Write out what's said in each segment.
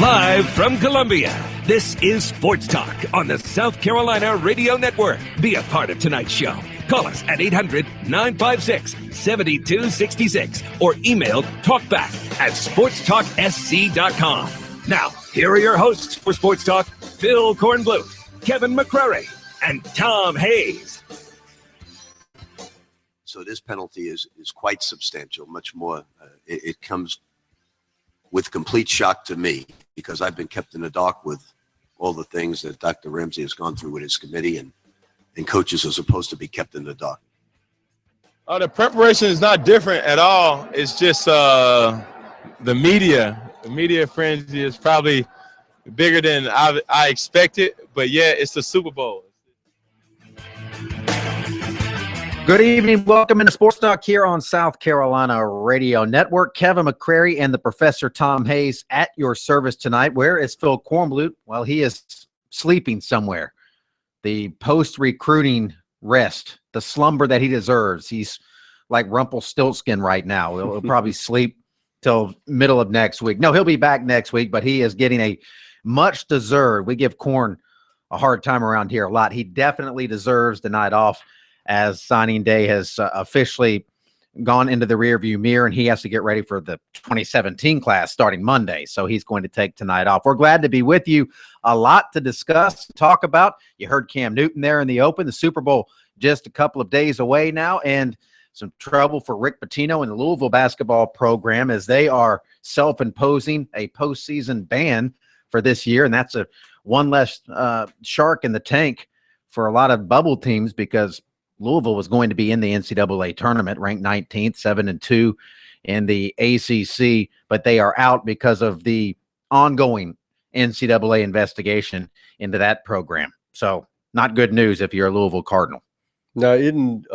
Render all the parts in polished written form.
Live from Columbia, this is Sports Talk on the South Carolina Radio Network. Be a part of tonight's show. Call us at 800-956-7266 or email talkback@sportstalksc.com. Now, here are your hosts for Sports Talk, Phil Kornblut, Kevin McCrary, and Tom Hayes. So this penalty is quite substantial, much more. It comes with complete shock to me because I've been kept in the dark with all the things that Dr. Ramsey has gone through with his committee, and coaches are supposed to be kept in the dark. The preparation is not different at all. It's just the media. The media frenzy is probably bigger than I expected, but yeah, it's the Super Bowl. Good evening. Welcome into Sports Talk here on South Carolina Radio Network. Kevin McCrary and the Professor Tom Hayes at your service tonight. Where is Phil Kornblut? Well, he is sleeping somewhere. The post-recruiting rest, the slumber that he deserves. He's like Rumpelstiltskin right now. He'll probably sleep till middle of next week. No, he'll be back next week, but he is getting a much-deserved. We give Korn a hard time around here a lot. He definitely deserves the night off, as signing day has officially gone into the rearview mirror, and he has to get ready for the 2017 class starting Monday. So he's going to take tonight off. We're glad to be with you. A lot to discuss, talk about. You heard Cam Newton there in the open. The Super Bowl just a couple of days away now, and some trouble for Rick Pitino and the Louisville basketball program as they are self-imposing a postseason ban for this year, and that's one less shark in the tank for a lot of bubble teams because Louisville was going to be in the NCAA tournament, ranked 19th, 7-2 in the ACC, but they are out because of the ongoing NCAA investigation into that program. So not good news if you're a Louisville Cardinal. Now, isn't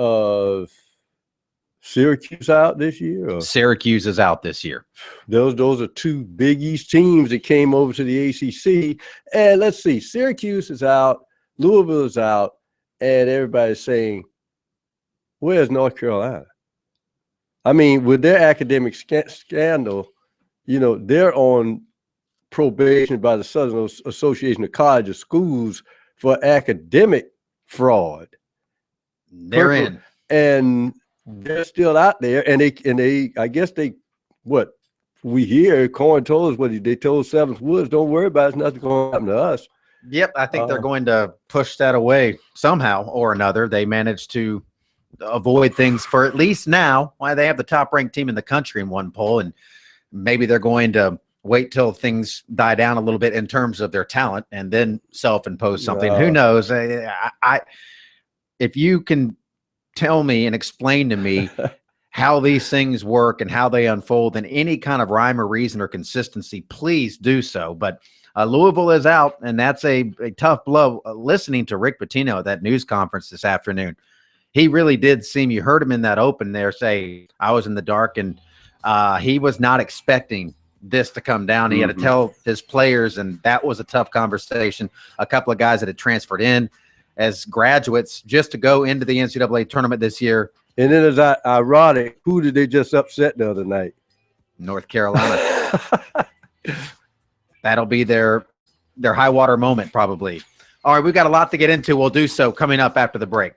Syracuse out this year? Or? Syracuse is out this year. Those are two Big East teams that came over to the ACC. And let's see, Syracuse is out, Louisville is out, and everybody's saying, where's North Carolina? I mean, with their academic scandal, you know, they're on probation by the Southern Association of Colleges Schools for academic fraud. They're in. And they're still out there. And they I guess what we hear, Corn told us what they told Seventh Woods, don't worry about it, it's nothing going to happen to us. Yep, I think they're going to push that away somehow or another. They managed to avoid things for at least now. Why they have the top-ranked team in the country in one poll, and maybe they're going to wait till things die down a little bit in terms of their talent and then self-impose something. Who knows? If you can tell me and explain to me how these things work and how they unfold in any kind of rhyme or reason or consistency, please do so. But Louisville is out, and that's a tough blow. Listening to Rick Pitino at that news conference this afternoon, he really did seem, you heard him in that open there say, I was in the dark, and he was not expecting this to come down. He had to tell his players, and that was a tough conversation. A couple of guys that had transferred in as graduates just to go into the NCAA tournament this year. And then it's ironic, who did they just upset the other night? North Carolina. That'll be their high water moment probably. All right, we've got a lot to get into. We'll do so coming up after the break.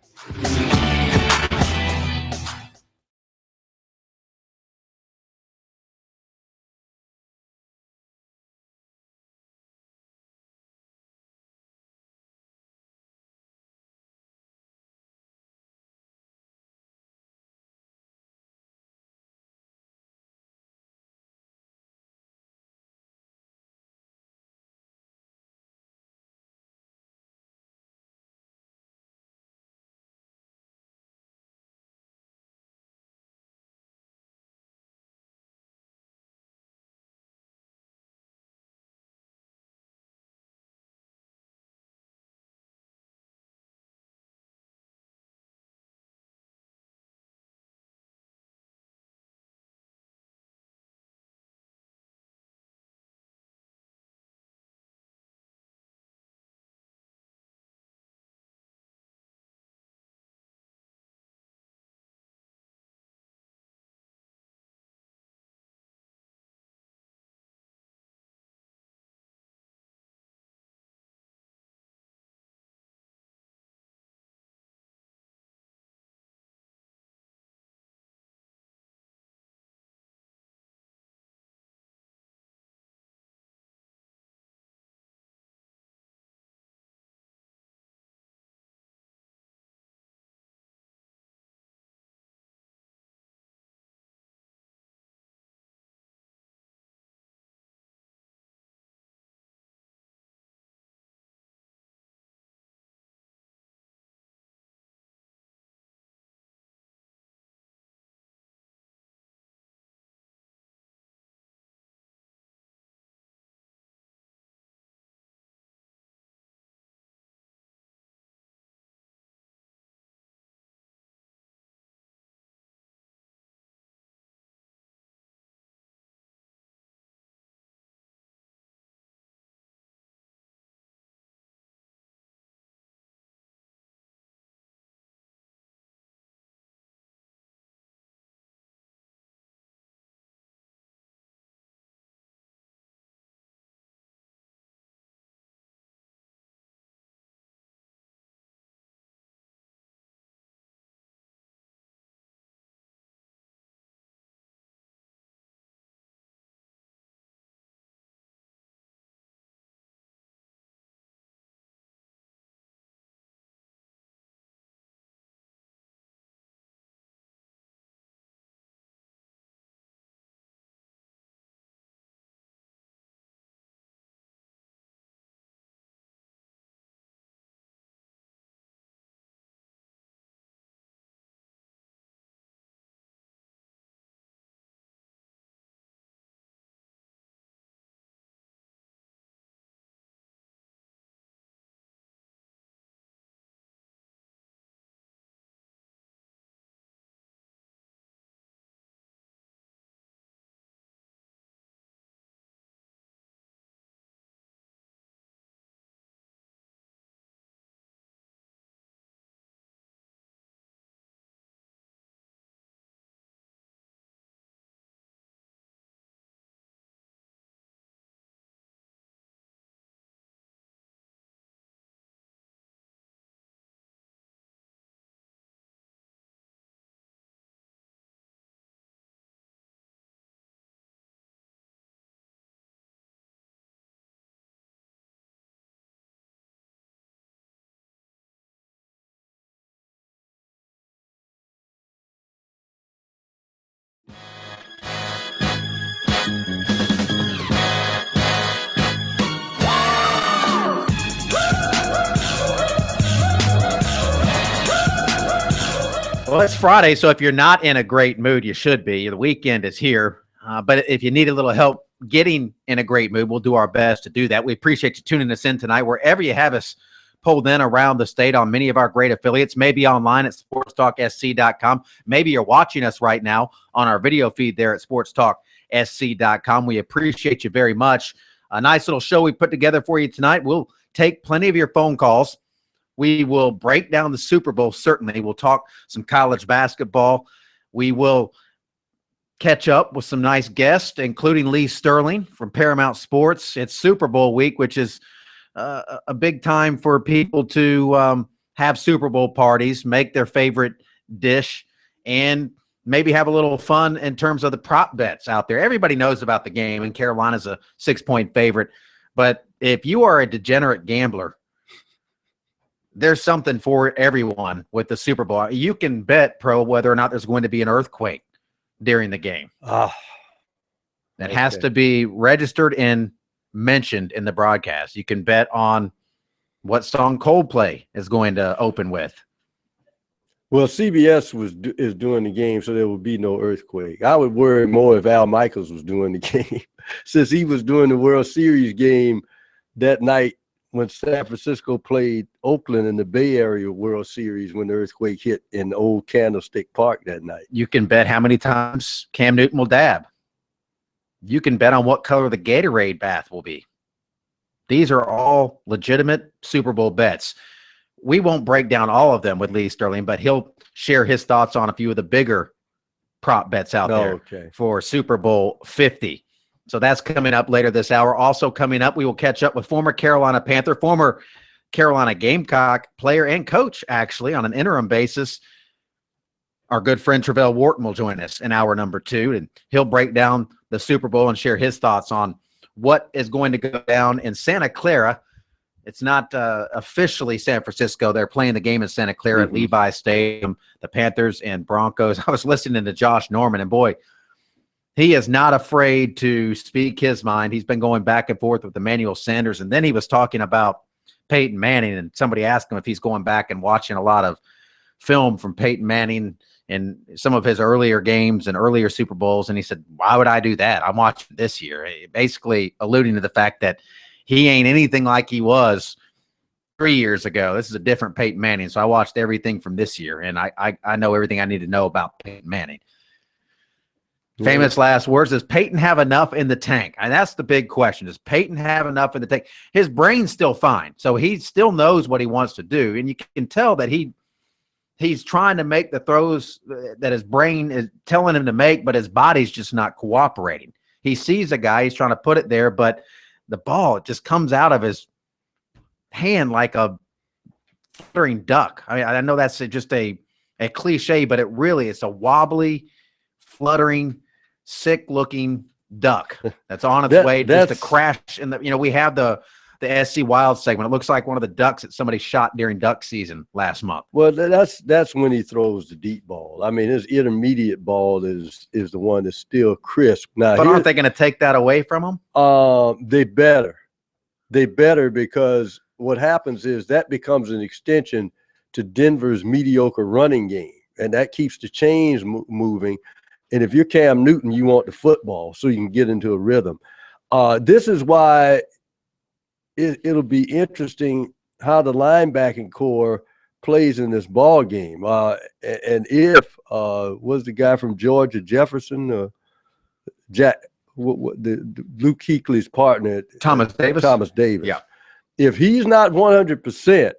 Well, it's Friday, so if you're not in a great mood, you should be. The weekend is here. But if you need a little help getting in a great mood, we'll do our best to do that. We appreciate you tuning us in tonight, wherever you have us pulled in around the state on many of our great affiliates, maybe online at sportstalksc.com. Maybe you're watching us right now on our video feed there at sportstalksc.com. We appreciate you very much. A nice little show we put together for you tonight. We'll take plenty of your phone calls. We will break down the Super Bowl, certainly. We'll talk some college basketball. We will catch up with some nice guests, including Lee Sterling from Paramount Sports. It's Super Bowl week, which is a big time for people to have Super Bowl parties, make their favorite dish, and maybe have a little fun in terms of the prop bets out there. Everybody knows about the game, and Carolina's a 6-point favorite. But if you are a degenerate gambler, there's something for everyone with the Super Bowl. You can bet, Pro, whether or not there's going to be an earthquake during the game. That has to be registered and mentioned in the broadcast. You can bet on what song Coldplay is going to open with. Well, CBS is doing the game, so there will be no earthquake. I would worry more if Al Michaels was doing the game, since he was doing the World Series game that night when San Francisco played Oakland in the Bay Area World Series when the earthquake hit in Old Candlestick Park that night. You can bet how many times Cam Newton will dab. You can bet on what color the Gatorade bath will be. These are all legitimate Super Bowl bets. We won't break down all of them with Lee Sterling, but he'll share his thoughts on a few of the bigger prop bets out there for Super Bowl 50. So that's coming up later this hour. Also coming up, we will catch up with former Carolina Panther, former Carolina Gamecock player and coach, actually, on an interim basis. Our good friend Travell Wharton will join us in hour number 2, and he'll break down the Super Bowl and share his thoughts on what is going to go down in Santa Clara. It's not officially San Francisco. They're playing the game in Santa Clara at Levi Stadium, the Panthers and Broncos. I was listening to Josh Norman, and boy, he is not afraid to speak his mind. He's been going back and forth with Emmanuel Sanders, and then he was talking about Peyton Manning, and somebody asked him if he's going back and watching a lot of film from Peyton Manning in some of his earlier games and earlier Super Bowls, and he said, why would I do that? I'm watching this year, basically alluding to the fact that he ain't anything like he was 3 years ago. This is a different Peyton Manning, so I watched everything from this year, and I know everything I need to know about Peyton Manning. Famous last words. Does Peyton have enough in the tank? And that's the big question. Does Peyton have enough in the tank? His brain's still fine, so he still knows what he wants to do, and you can tell that he's trying to make the throws that his brain is telling him to make, but his body's just not cooperating. He sees a guy, he's trying to put it there, but the ball just comes out of his hand like a fluttering duck. I mean, I know that's just a cliche, but it's a wobbly, fluttering, sick-looking duck that's on its way just to crash. In we have the SC Wild segment. It looks like one of the ducks that somebody shot during duck season last month. Well, that's when he throws the deep ball. I mean, his intermediate ball is the one that's still crisp. Now, but aren't they going to take that away from him? They better, because what happens is that becomes an extension to Denver's mediocre running game, and that keeps the chains moving. And if you're Cam Newton, you want the football so you can get into a rhythm. This is why it'll be interesting how the linebacking core plays in this ball game. And if was the guy from Georgia, Jefferson, the Luke Kuechly's partner, Thomas Davis. Yeah. If he's not 100%,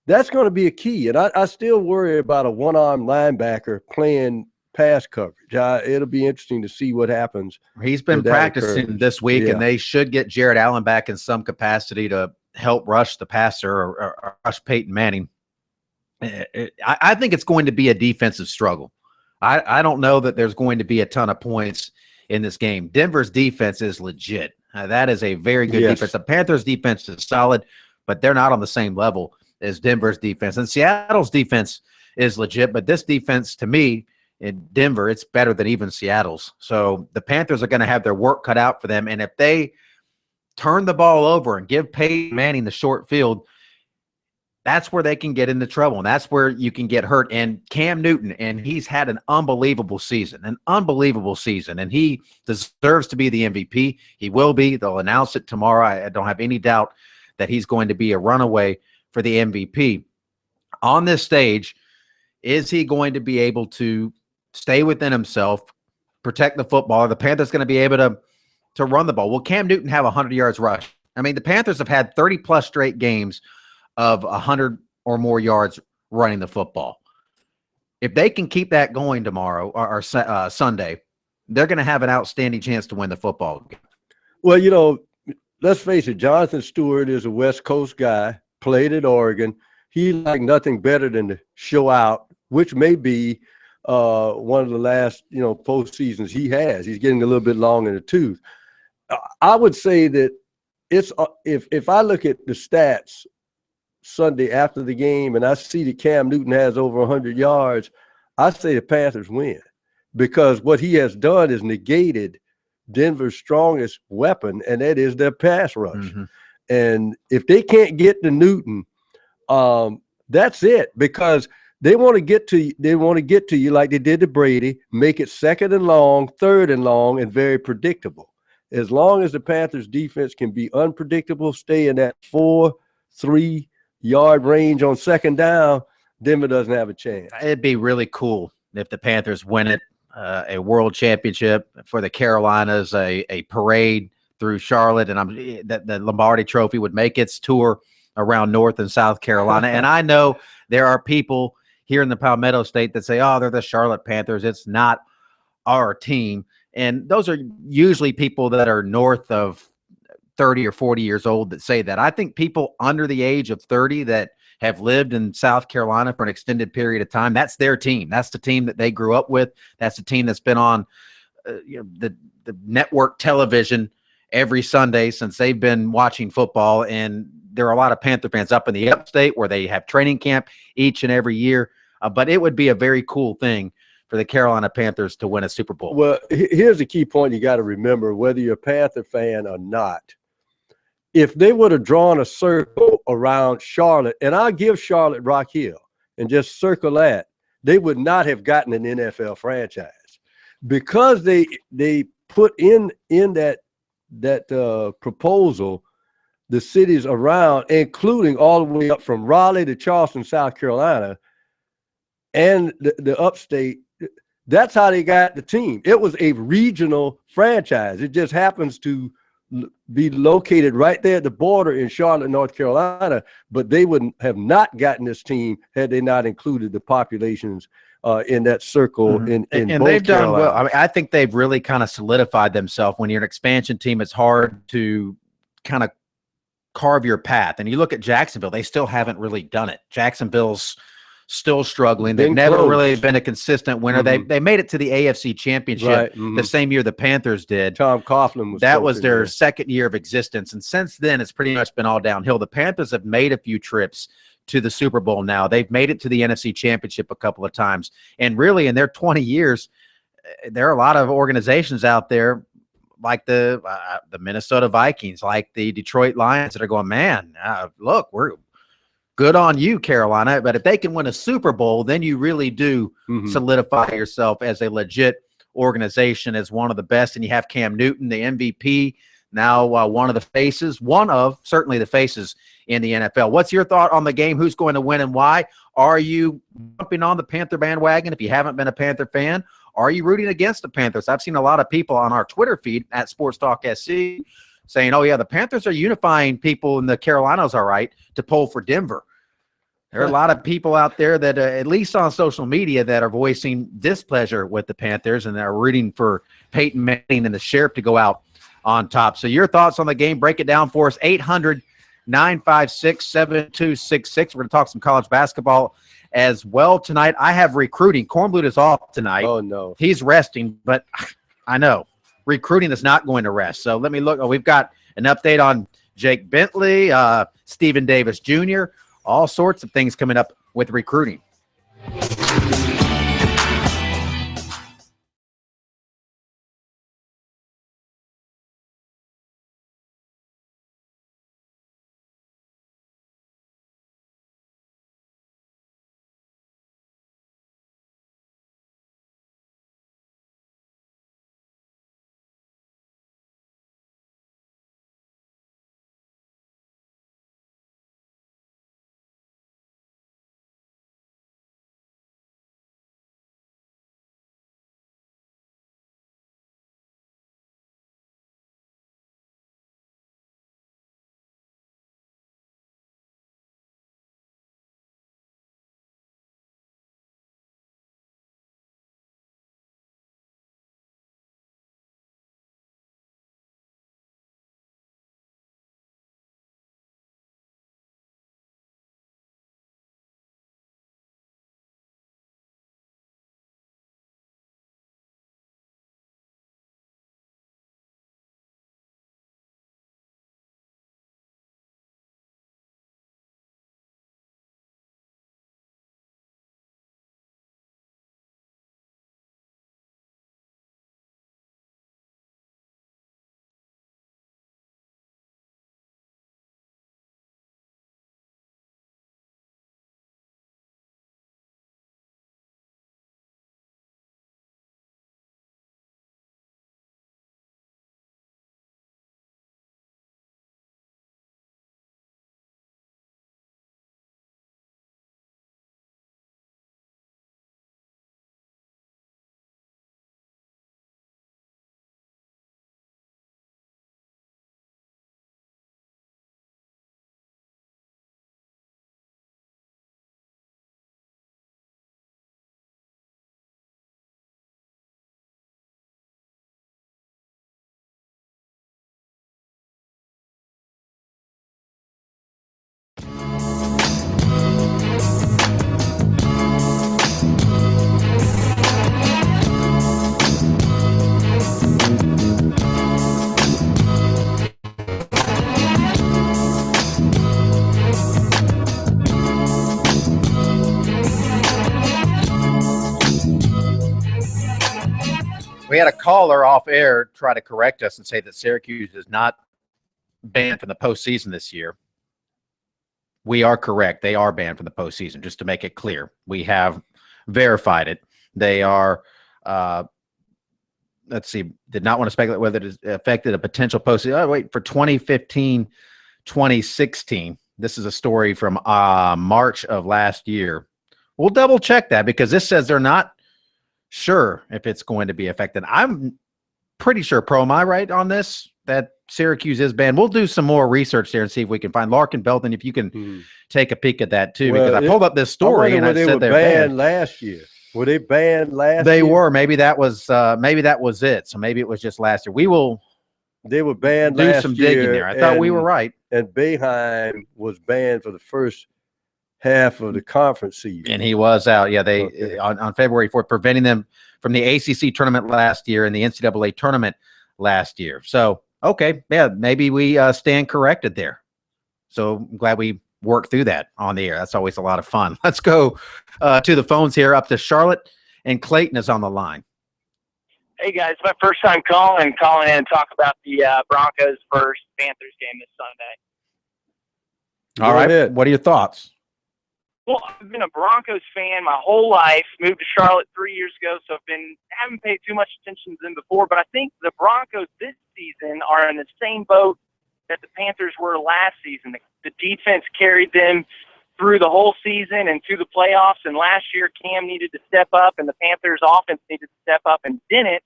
that's going to be a key. And I still worry about a one-arm linebacker playing pass coverage. It'll be interesting to see what happens. He's been practicing this week, and they should get Jared Allen back in some capacity to help rush the passer or rush Peyton Manning. I think it's going to be a defensive struggle. I don't know that there's going to be a ton of points in this game. Denver's defense is legit. That is a very good defense. The Panthers' defense is solid, but they're not on the same level as Denver's defense. And Seattle's defense is legit, but this defense, to me, in Denver, it's better than even Seattle's. So the Panthers are going to have their work cut out for them. And if they turn the ball over and give Peyton Manning the short field, that's where they can get into trouble, and that's where you can get hurt. And Cam Newton, and he's had an unbelievable season, and he deserves to be the MVP. He will be. They'll announce it tomorrow. I don't have any doubt that he's going to be a runaway for the MVP. On this stage, is he going to be able to stay within himself, protect the football? Are the Panthers going to be able to run the ball? Will Cam Newton have 100 yards rush? I mean, the Panthers have had 30-plus straight games of 100 or more yards running the football. If they can keep that going tomorrow or Sunday, they're going to have an outstanding chance to win the football game. Well, you know, let's face it, Jonathan Stewart is a West Coast guy, played at Oregon. He liked nothing better than to show out, which may be one of the last, postseasons he has. He's getting a little bit long in the tooth. I would say that it's if I look at the stats Sunday after the game and I see that Cam Newton has over 100 yards, I say the Panthers win, because what he has done is negated Denver's strongest weapon, and that is their pass rush. Mm-hmm. And if they can't get to Newton, that's it, because they want to get to you like they did to Brady, make it second and long, third and long, and very predictable. As long as the Panthers defense can be unpredictable, stay in that 4-3 yard range on second down, Denver doesn't have a chance. It'd be really cool if the Panthers win it, a world championship for the Carolinas, a parade through Charlotte, and that the Lombardi Trophy would make its tour around North and South Carolina. And I know there are people here in the Palmetto State that say, oh, they're the Charlotte Panthers. It's not our team. And those are usually people that are north of 30 or 40 years old that say that. I think people under the age of 30 that have lived in South Carolina for an extended period of time, that's their team. That's the team that they grew up with. That's the team that's been on the network television every Sunday since they've been watching football. And there are a lot of Panther fans up in the upstate where they have training camp each and every year. But it would be a very cool thing for the Carolina Panthers to win a Super Bowl. Well, here's the key point you got to remember, whether you're a Panther fan or not. If they would have drawn a circle around Charlotte, and I'll give Charlotte Rock Hill and just circle that, they would not have gotten an NFL franchise, because they put in that proposal the cities around, including all the way up from Raleigh to Charleston, South Carolina, and the upstate. That's how they got the team. It was a regional franchise. It just happens to be located right there at the border in Charlotte, North Carolina, but they would have not gotten this team had they not included the populations in that circle. Mm-hmm. in and both they've done Carolinas. well. I mean, I think they've really kind of solidified themselves. When you're an expansion team, it's hard to kind of carve your path. And you look at Jacksonville, they still haven't really done it. Jacksonville's still struggling. They've never really been a consistent winner. Mm-hmm. They made it to the AFC Championship Right. Mm-hmm. the same year the Panthers did. Tom Coughlin was their second year of existence, and since then it's pretty much been all downhill. The Panthers have made a few trips to the Super Bowl now. They've made it to the NFC Championship a couple of times, and really in their 20 years, there are a lot of organizations out there like the Minnesota Vikings, like the Detroit Lions, that are going, man, look, we're good on you, Carolina. But if they can win a Super Bowl, then you really do solidify yourself as a legit organization, as one of the best. And you have Cam Newton, the MVP, now one of certainly the faces in the NFL. What's your thought on the game? Who's going to win and why? Are you jumping on the Panther bandwagon if you haven't been a Panther fan? Are you rooting against the Panthers? I've seen a lot of people on our Twitter feed at Sports Talk SC saying, oh, yeah, the Panthers are unifying people in the Carolinas, all right, to pull for Denver. There are a lot of people out there that, at least on social media, that are voicing displeasure with the Panthers and are rooting for Peyton Manning and the Sheriff to go out on top. So your thoughts on the game, break it down for us, 800-956-7266. We're going to talk some college basketball as well tonight. I have recruiting. Kornblut is off tonight. Oh, no. He's resting, but I know recruiting is not going to rest. So let me look. Oh, we've got an update on Jake Bentley, Stephen Davis Jr., all sorts of things coming up with recruiting. We had a caller off air try to correct us and say that Syracuse is not banned from the postseason this year. We are correct. They are banned from the postseason, just to make it clear. We have verified it. They are, let's see, did not want to speculate whether it affected a potential postseason. Oh, wait, for 2015, 2016. This is a story from March of last year. We'll double check that because this says they're not sure if it's going to be affected. I'm pretty sure, Pro, am I right on this, that Syracuse is banned? We'll do some more research there and see if we can find Larkin Belton, if you can take a peek at that too, because I pulled up this story and I said they're banned last year. Were they banned last year? They were. Maybe that was it. So maybe it was just last year. They were banned do last some year. digging there. I thought we were right. And Boeheim was banned for the first half of the conference season. And he was out. Yeah, they on February 4th, preventing them from the ACC tournament last year and the NCAA tournament last year. So, okay, yeah, maybe we stand corrected there. So I'm glad we worked through that on the air. That's always a lot of fun. Let's go to the phones here. Up to Charlotte, and Clayton is on the line. Hey, guys. My first time calling in and talk about the Broncos versus Panthers game this Sunday. All right. What are your thoughts? Well, I've been a Broncos fan my whole life. Moved to Charlotte 3 years ago, so haven't paid too much attention to them before. But I think the Broncos this season are in the same boat that the Panthers were last season. The defense carried them through the whole season and to the playoffs. And last year, Cam needed to step up, and the Panthers' offense needed to step up and didn't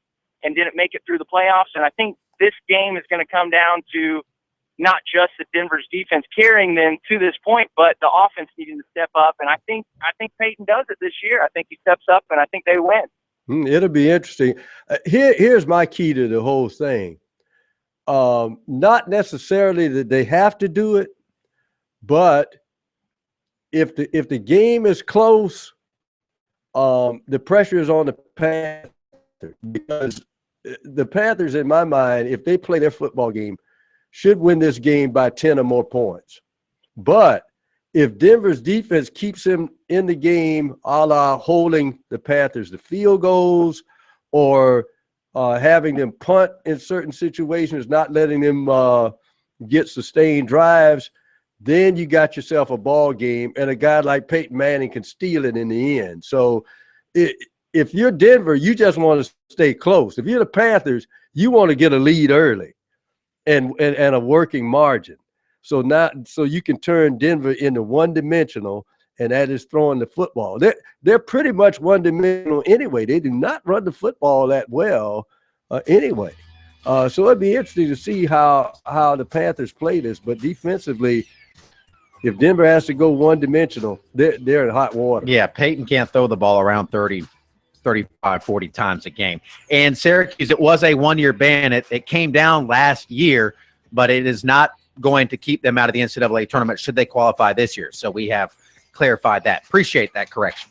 make it through the playoffs. And I think this game is going to come down to not just the Denver's defense carrying them to this point, but the offense needing to step up. And I think Peyton does it this year. I think he steps up, and I think they win. It'll be interesting. Here's my key to the whole thing. Not necessarily that they have to do it, but if the game is close, the pressure is on the Panthers, because the Panthers, in my mind, if they play their football game, should win this game by 10 or more points. But if Denver's defense keeps him in the game, a la holding the Panthers to field goals or having them punt in certain situations, not letting them get sustained drives, then you got yourself a ball game, and a guy like Peyton Manning can steal it in the end. So if you're Denver, you just want to stay close. If you're the Panthers, you want to get a lead early and a working margin. So you can turn Denver into one-dimensional, and that is throwing the football. They're pretty much one-dimensional anyway. They do not run the football that well anyway. So it'd be interesting to see how the Panthers play this. But defensively, if Denver has to go one-dimensional, they're in hot water. Yeah, Peyton can't throw the ball around 30, 35, 40 times a game. And Syracuse, it was a one-year ban. It came down last year, but it is not going to keep them out of the NCAA tournament should they qualify this year. So we have clarified that. Appreciate that correction.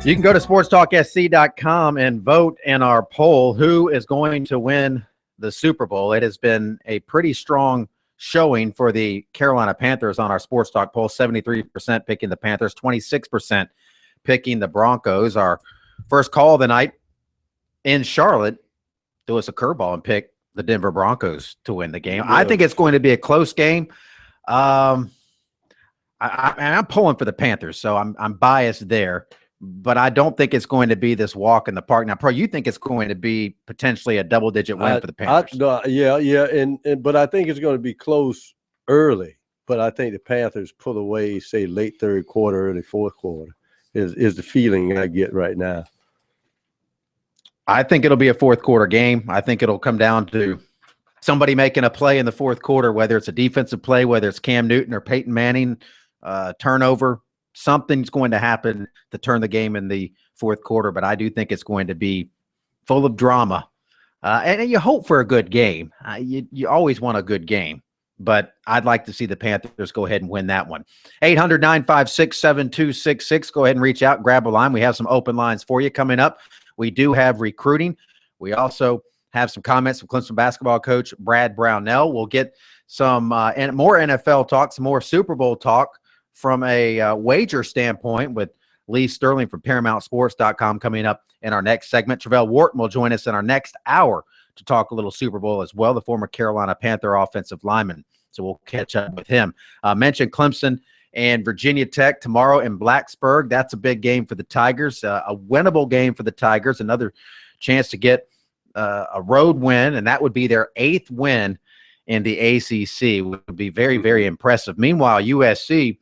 You can go to sportstalksc.com and vote in our poll who is going to win the Super Bowl. It has been a pretty strong showing for the Carolina Panthers on our Sports Talk poll. 73% picking the Panthers, 26% picking the Broncos. Our first call of the night in Charlotte threw us a curveball and picked the Denver Broncos to win the game. Yeah. I think it's going to be a close game. I'm pulling for the Panthers, so I'm biased there. But I don't think it's going to be this walk in the park. Now, Pro, you think it's going to be potentially a double-digit win for the Panthers? But I think it's going to be close early. But I think the Panthers pull away, say, late third quarter, early fourth quarter is the feeling I get right now. I think it'll be a fourth quarter game. I think it'll come down to somebody making a play in the fourth quarter, whether it's a defensive play, whether it's Cam Newton or Peyton Manning, turnover. Something's going to happen to turn the game in the fourth quarter, but I do think it's going to be full of drama. And you hope for a good game. You always want a good game, but I'd like to see the Panthers go ahead and win that one. 800-956-7266. Go ahead and reach out, grab a line. We have some open lines for you coming up. We do have recruiting. We also have some comments from Clemson basketball coach Brad Brownell. We'll get some and more NFL talk, some more Super Bowl talk from a wager standpoint with Lee Sterling from ParamountSports.com coming up in our next segment. Travelle Wharton will join us in our next hour to talk a little Super Bowl as well, the former Carolina Panther offensive lineman. So we'll catch up with him. Mentioned Clemson and Virginia Tech tomorrow in Blacksburg. That's a big game for the Tigers, a winnable game for the Tigers, another chance to get a road win, and that would be their 8th win in the ACC. Would be very, very impressive. Meanwhile, USC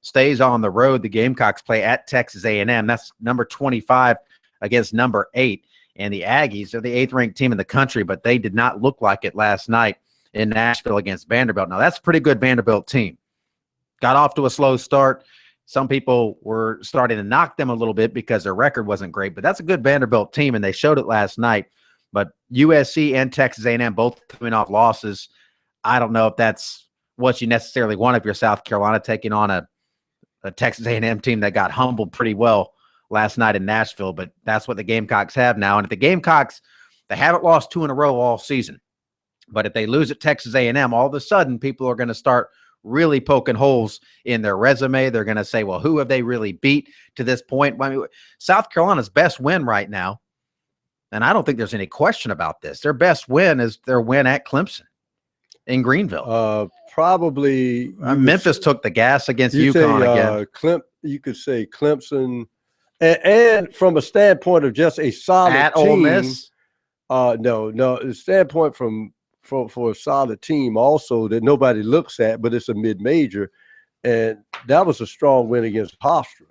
stays on the road. The Gamecocks play at Texas A&M. That's number 25 against number 8. And the Aggies are the 8th-ranked team in the country, but they did not look like it last night in Nashville against Vanderbilt. Now, that's a pretty good Vanderbilt team. Got off to a slow start. Some people were starting to knock them a little bit because their record wasn't great, but that's a good Vanderbilt team, and they showed it last night. But USC and Texas A&M both coming off losses. I don't know if that's what you necessarily want if you're South Carolina taking on a Texas A&M team that got humbled pretty well last night in Nashville, but that's what the Gamecocks have now. And if the Gamecocks, they haven't lost 2 in a row all season, but if they lose at Texas A&M, all of a sudden people are going to start really poking holes in their resume. They're going to say, well, who have they really beat to this point? I mean, South Carolina's best win right now, and I don't think there's any question about this, their best win is their win at Clemson in Greenville. Probably Memphis took the gas against UConn again. You could say Clemson, and from a standpoint of just a solid at team, Ole Miss. No, the standpoint for a solid team also that nobody looks at, but it's a mid-major, and that was a strong win against Hofstra.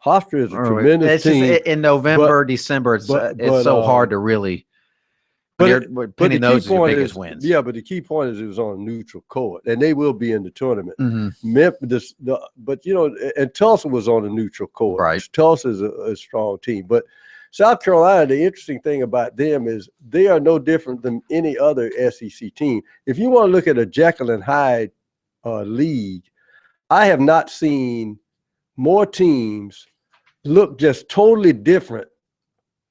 Hofstra is a tremendous team. In November, December, it's so hard to really. But pinning those as your biggest wins. Yeah, but the key point is it was on a neutral court, and they will be in the tournament. But, you know, and Tulsa was on a neutral court. Right. Tulsa is a strong team. But South Carolina, the interesting thing about them is they are no different than any other SEC team. If you want to look at a Jekyll and Hyde league, I have not seen more teams look just totally different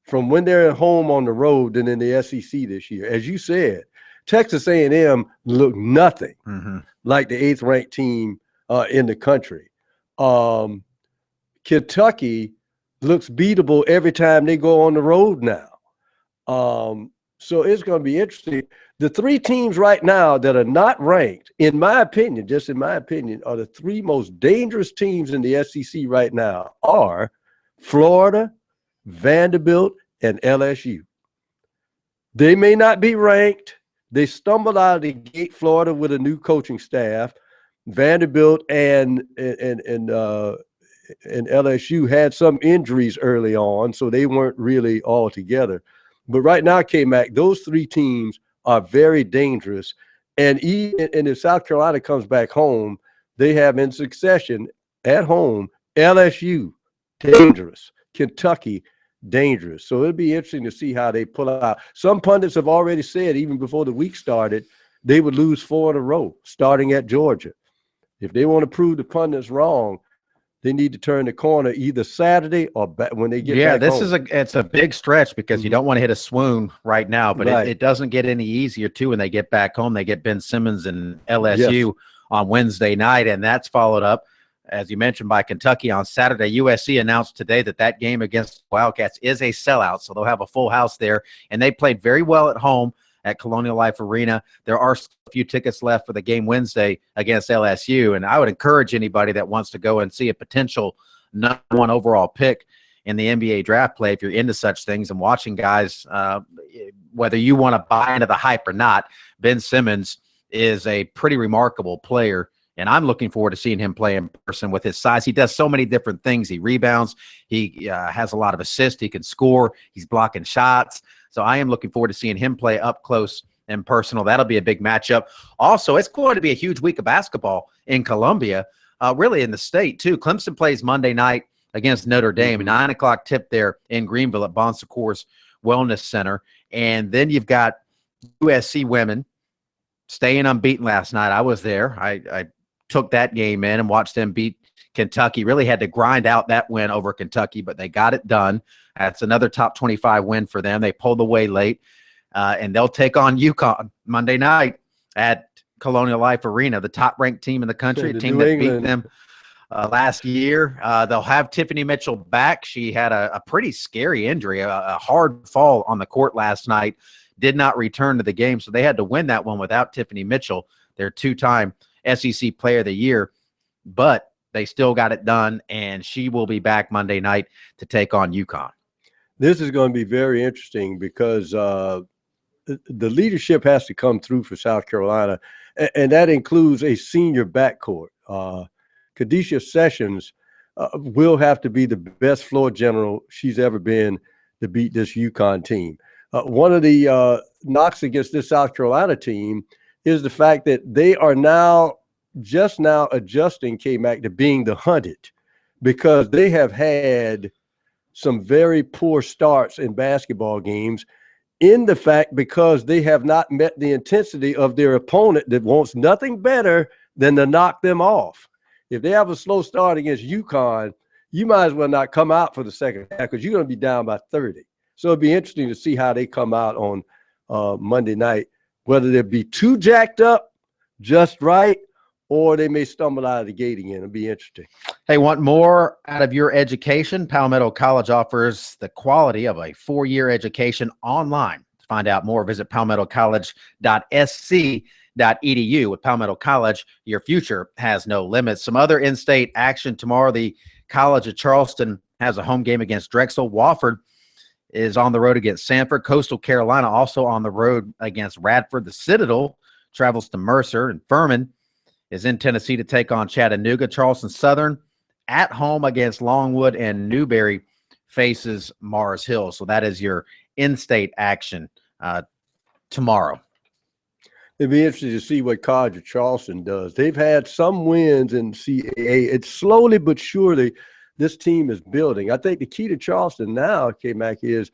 from when they're at home on the road than in the SEC this year. As you said, Texas A&M looked nothing like the 8th-ranked team in the country. Kentucky looks beatable every time they go on the road now. So it's going to be interesting. The 3 teams right now that are not ranked, in my opinion, just in my opinion, are the 3 most dangerous teams in the SEC right now are Florida, Vanderbilt, and LSU. They may not be ranked. They stumbled out of the gate, Florida, with a new coaching staff. Vanderbilt and LSU had some injuries early on, so they weren't really all together. But right now, K-Mac, those 3 teams are very dangerous. And if South Carolina comes back home, they have in succession at home LSU, dangerous, Kentucky, dangerous. So it'll be interesting to see how they pull out. Some pundits have already said, even before the week started, they would lose 4 in a row, starting at Georgia. If they want to prove the pundits wrong, they need to turn the corner either Saturday or when they get back home. It's a big stretch because you don't want to hit a swoon right now, but Right. it doesn't get any easier too when they get back home. They get Ben Simmons and LSU on Wednesday night, and that's followed up, as you mentioned, by Kentucky on Saturday. USC announced today that game against Wildcats is a sellout, so they'll have a full house there, and they played very well at home at Colonial Life Arena. There are a few tickets left for the game Wednesday against LSU, and I would encourage anybody that wants to go and see a potential #1 overall pick in the NBA draft play, if you're into such things and watching guys, whether you want to buy into the hype or not. Ben Simmons is a pretty remarkable player, and I'm looking forward to seeing him play in person with his size. He does so many different things. He rebounds. He has a lot of assists. He can score. He's blocking shots. So I am looking forward to seeing him play up close and personal. That'll be a big matchup. Also, it's going to be a huge week of basketball in Columbia, really in the state too. Clemson plays Monday night against Notre Dame, 9 o'clock tip there in Greenville at Bon Secours Wellness Center. And then you've got USC women staying unbeaten last night. I was there. I took that game in and watched them beat Kentucky. Really had to grind out that win over Kentucky, but they got it done. That's another top 25 win for them. They pulled away late, and they'll take on UConn Monday night at Colonial Life Arena, the top-ranked team in the country, a team that beat them last year. They'll have Tiffany Mitchell back. She had a pretty scary injury, a hard fall on the court last night, did not return to the game, so they had to win that one without Tiffany Mitchell, their two-time SEC Player of the Year, but they still got it done, and she will be back Monday night to take on UConn. This is going to be very interesting because the leadership has to come through for South Carolina, and that includes a senior backcourt. Kadisha Sessions will have to be the best floor general she's ever been to beat this UConn team. One of the knocks against this South Carolina team is the fact that they are just now adjusting K-Mac to being the hunted, because they have had some very poor starts in basketball games, in the fact because they have not met the intensity of their opponent that wants nothing better than to knock them off. If they have a slow start against UConn, you might as well not come out for the second half because you're going to be down by 30. So it'd be interesting to see how they come out on Monday night, whether they'll be too jacked up, just right, or they may stumble out of the gate again. It'll be interesting. Hey, want more out of your education? Palmetto College offers the quality of a 4-year education online. To find out more, visit palmettocollege.sc.edu. With Palmetto College, your future has no limits. Some other in-state action tomorrow. The College of Charleston has a home game against Drexel. Wofford is on the road against Sanford. Coastal Carolina also on the road against Radford. The Citadel travels to Mercer, and Furman is in Tennessee to take on Chattanooga. Charleston Southern at home against Longwood, and Newberry faces Mars Hill. So that is your in-state action tomorrow. It'd be interesting to see what College of Charleston does. They've had some wins in CAA. It's slowly but surely this team is building. I think the key to Charleston now, K-Mac, is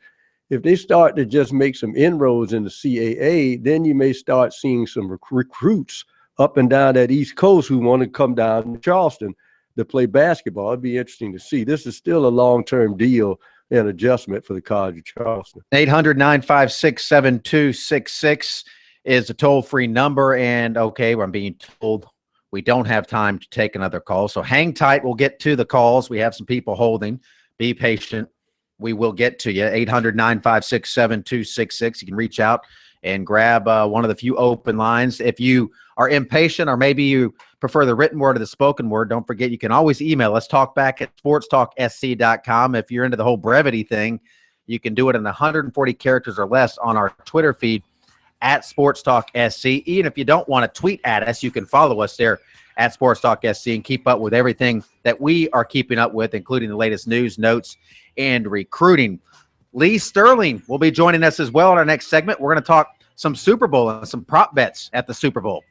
if they start to just make some inroads in the CAA, then you may start seeing some recruits up and down that East Coast who want to come down to Charleston to play basketball. It'd be interesting to see. This is still a long-term deal and adjustment for the College of Charleston. 800-956-7266 is a toll-free number. And, okay, I'm being told we don't have time to take another call. So hang tight. We'll get to the calls. We have some people holding. Be patient. We will get to you. 800-956-7266. You can reach out and grab one of the few open lines. If you are impatient or maybe you prefer the written word or the spoken word, don't forget you can always email us, talkback@sportstalksc.com. If you're into the whole brevity thing, you can do it in 140 characters or less on our Twitter feed @SportsTalkSC. Even if you don't want to tweet at us, you can follow us there @SportsTalkSC and keep up with everything that we are keeping up with, including the latest news, notes, and recruiting. Lee Sterling will be joining us as well in our next segment. We're going to talk some Super Bowl and some prop bets at the Super Bowl.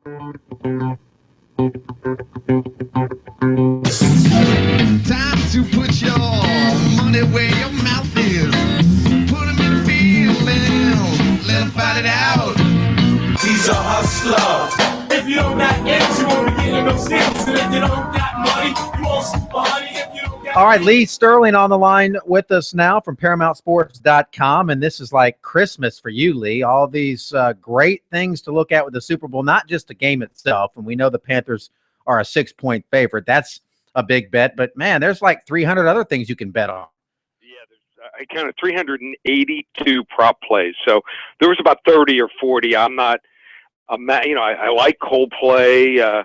Time to put your money where your mouth is. Put them in the field and let them fight it out. He's a hustler. If you don't got eggs, you won't be getting no sales. And if you don't got money, you want some money. If you don't got All right, Lee Sterling on the line with us now from ParamountSports.com. And this is like Christmas for you, Lee. All these great things to look at with the Super Bowl, not just the game itself. And we know the Panthers are a 6-point favorite. That's a big bet. But, man, there's like 300 other things you can bet on. Yeah, I counted 382 prop plays. So there was about 30 or 40. I'm not – I like Coldplay. I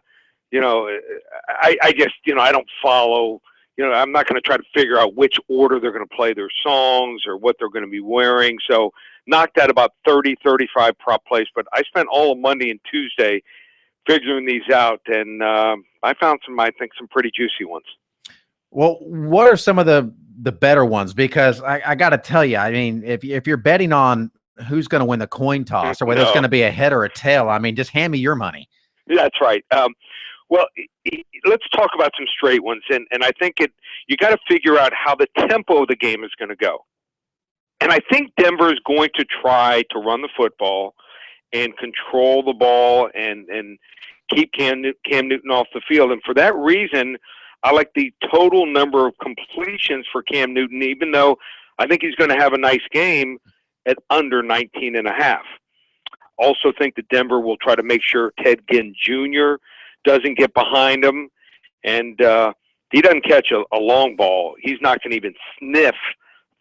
just, I don't follow, I'm not going to try to figure out which order they're going to play their songs or what they're going to be wearing. So knocked out about 30, 35 prop plays. But I spent all of Monday and Tuesday figuring these out. And I found some pretty juicy ones. Well, what are some of the better ones? Because I got to tell you, I mean, if you're betting on who's going to win the coin toss or whether it's going to be a head or a tail, I mean, just hand me your money. Yeah, that's right. Well, let's talk about some straight ones. And I think you got to figure out how the tempo of the game is going to go. And I think Denver is going to try to run the football and control the ball and keep Cam Newton off the field. And for that reason, I like the total number of completions for Cam Newton, even though I think he's going to have a nice game, at under 19.5. Also think that Denver will try to make sure Ted Ginn Jr. doesn't get behind him. And he doesn't catch a long ball. He's not going to even sniff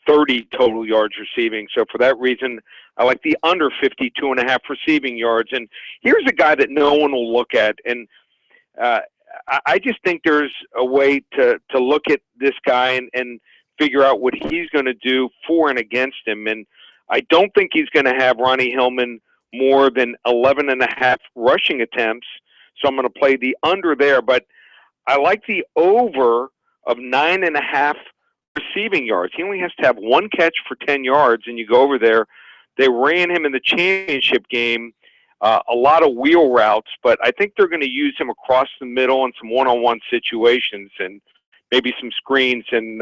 30 total yards receiving. So for that reason, I like the under 52.5 receiving yards. And here's a guy that no one will look at. And I just think there's a way to look at this guy and figure out what he's going to do for and against him. And I don't think he's going to have Ronnie Hillman more than 11.5 rushing attempts. So I'm going to play the under there. But I like the over of 9.5 receiving yards. He only has to have one catch for 10 yards, and you go over there. They ran him in the championship game, a lot of wheel routes, but I think they're going to use him across the middle in some one-on-one situations and maybe some screens. And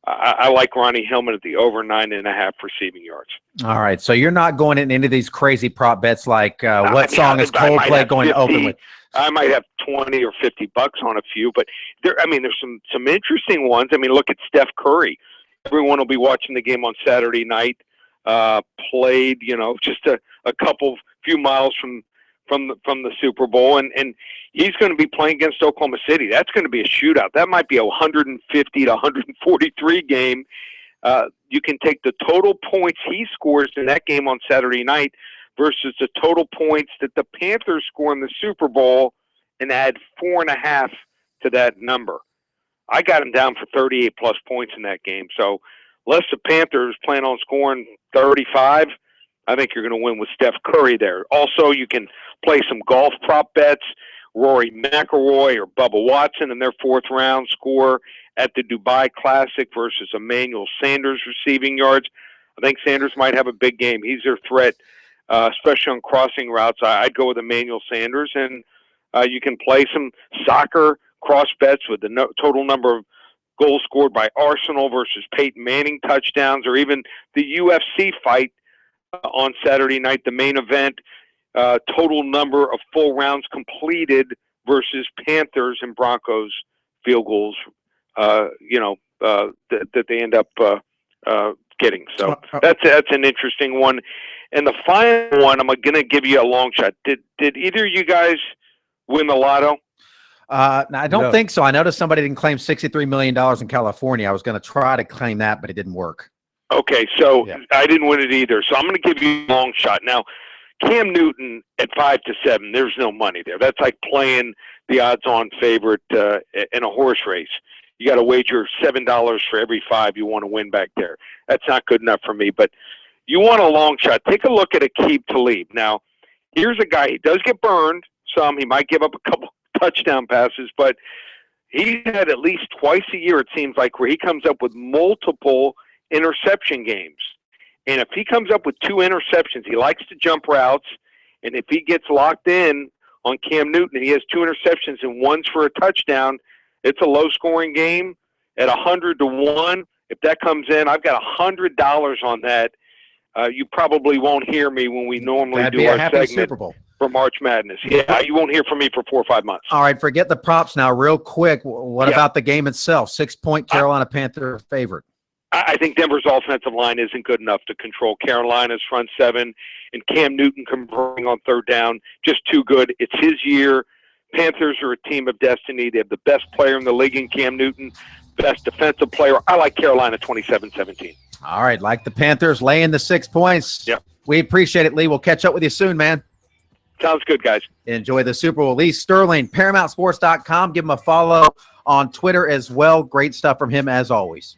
I like Ronnie Hillman at the over 9.5 receiving yards. All right, so you're not going in any of these crazy prop bets like what song is Coldplay going to open with? I might have 20 or 50 bucks on a few, but there's some interesting ones. I mean, look at Steph Curry. Everyone will be watching the game on Saturday night. Played, just a few miles from the Super Bowl, and he's going to be playing against Oklahoma City. That's going to be a shootout. That might be a 150 to 143 game. You can take the total points he scores in that game on Saturday night versus the total points that the Panthers score in the Super Bowl and add 4.5 to that number. I got him down for 38 plus points in that game. So unless the Panthers plan on scoring 35, I think you're going to win with Steph Curry there. Also, you can play some golf prop bets. Rory McIlroy or Bubba Watson in their fourth round score at the Dubai Classic versus Emmanuel Sanders receiving yards. I think Sanders might have a big game. He's their threat, especially on crossing routes. I'd go with Emmanuel Sanders, and you can play some soccer cross bets with the total number of goals scored by Arsenal versus Peyton Manning touchdowns, or even the UFC fight on Saturday night, the main event, total number of full rounds completed versus Panthers and Broncos field goals, that they end up getting. So that's an interesting one. And the final one, I'm going to give you a long shot. Did either of you guys win the lotto? I don't think so. I noticed somebody didn't claim $63 million in California. I was going to try to claim that, but it didn't work. Okay, so yeah. I didn't win it either. So I'm going to give you a long shot. Now, Cam Newton at 5 to 7, there's no money there. That's like playing the odds-on favorite in a horse race. You got to wager $7 for every 5 you want to win back there. That's not good enough for me. But you want a long shot. Take a look at Aqib Talib. Now, here's a guy. He does get burned some. He might give up a couple touchdown passes, but he had at least twice a year, it seems like, where he comes up with multiple interception games. And if he comes up with 2 interceptions, he likes to jump routes, and if he gets locked in on Cam Newton. He has 2 interceptions and one's for a touchdown. It's a low-scoring game at 100-1. If that comes in, I've got $100 on that. You probably won't hear me when we normally That'd do be a our happy segment Super Bowl. for March Madness. Yeah, you won't hear from me for 4 or 5 months. All right, forget the props now real quick. What Yeah. about the game itself? 6-point Carolina Panther favorite. I think Denver's offensive line isn't good enough to control Carolina's front seven, and Cam Newton converting on third down, just too good. It's his year. Panthers are a team of destiny. They have the best player in the league in Cam Newton, best defensive player. I like Carolina 27-17. All right, like the Panthers, laying the 6 points. Yep. We appreciate it, Lee. We'll catch up with you soon, man. Sounds good, guys. Enjoy the Super Bowl. Lee Sterling, ParamountSports.com. Give him a follow on Twitter as well. Great stuff from him as always.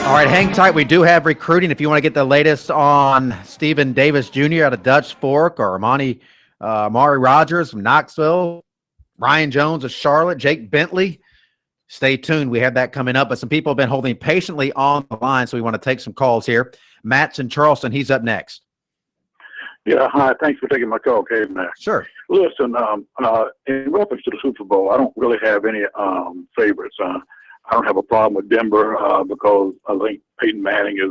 All right, hang tight. We do have recruiting. If you want to get the latest on Stephen Davis Jr. out of Dutch Fork, or Amari Rogers from Knoxville, Ryan Jones of Charlotte, Jake Bentley, stay tuned. We have that coming up. But some people have been holding patiently on the line, so we want to take some calls here. Matt's in Charleston. He's up next. Yeah, hi. Thanks for taking my call, Caveman. Sure. Listen, in reference to the Super Bowl, I don't really have any favorites. I don't have a problem with Denver because I think Peyton Manning has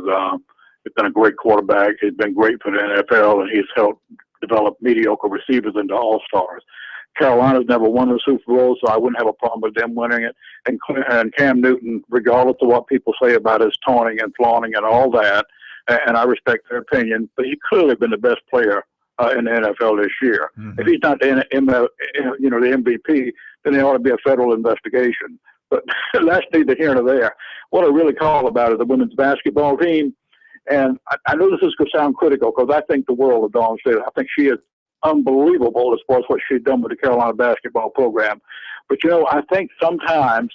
been a great quarterback. He's been great for the NFL, and he's helped develop mediocre receivers into all-stars. Carolina's never won the Super Bowl, so I wouldn't have a problem with them winning it. And Cam Newton, regardless of what people say about his taunting and flaunting and all that, and I respect their opinion, but he's clearly been the best player in the NFL this year. Mm-hmm. If he's not the MVP, then there ought to be a federal investigation. But that's neither here nor there. What I really call about is the women's basketball team. And I know this is going to sound critical because I think the world of Dawn Staley. I think she is unbelievable as far as what she's done with the Carolina basketball program. But, I think sometimes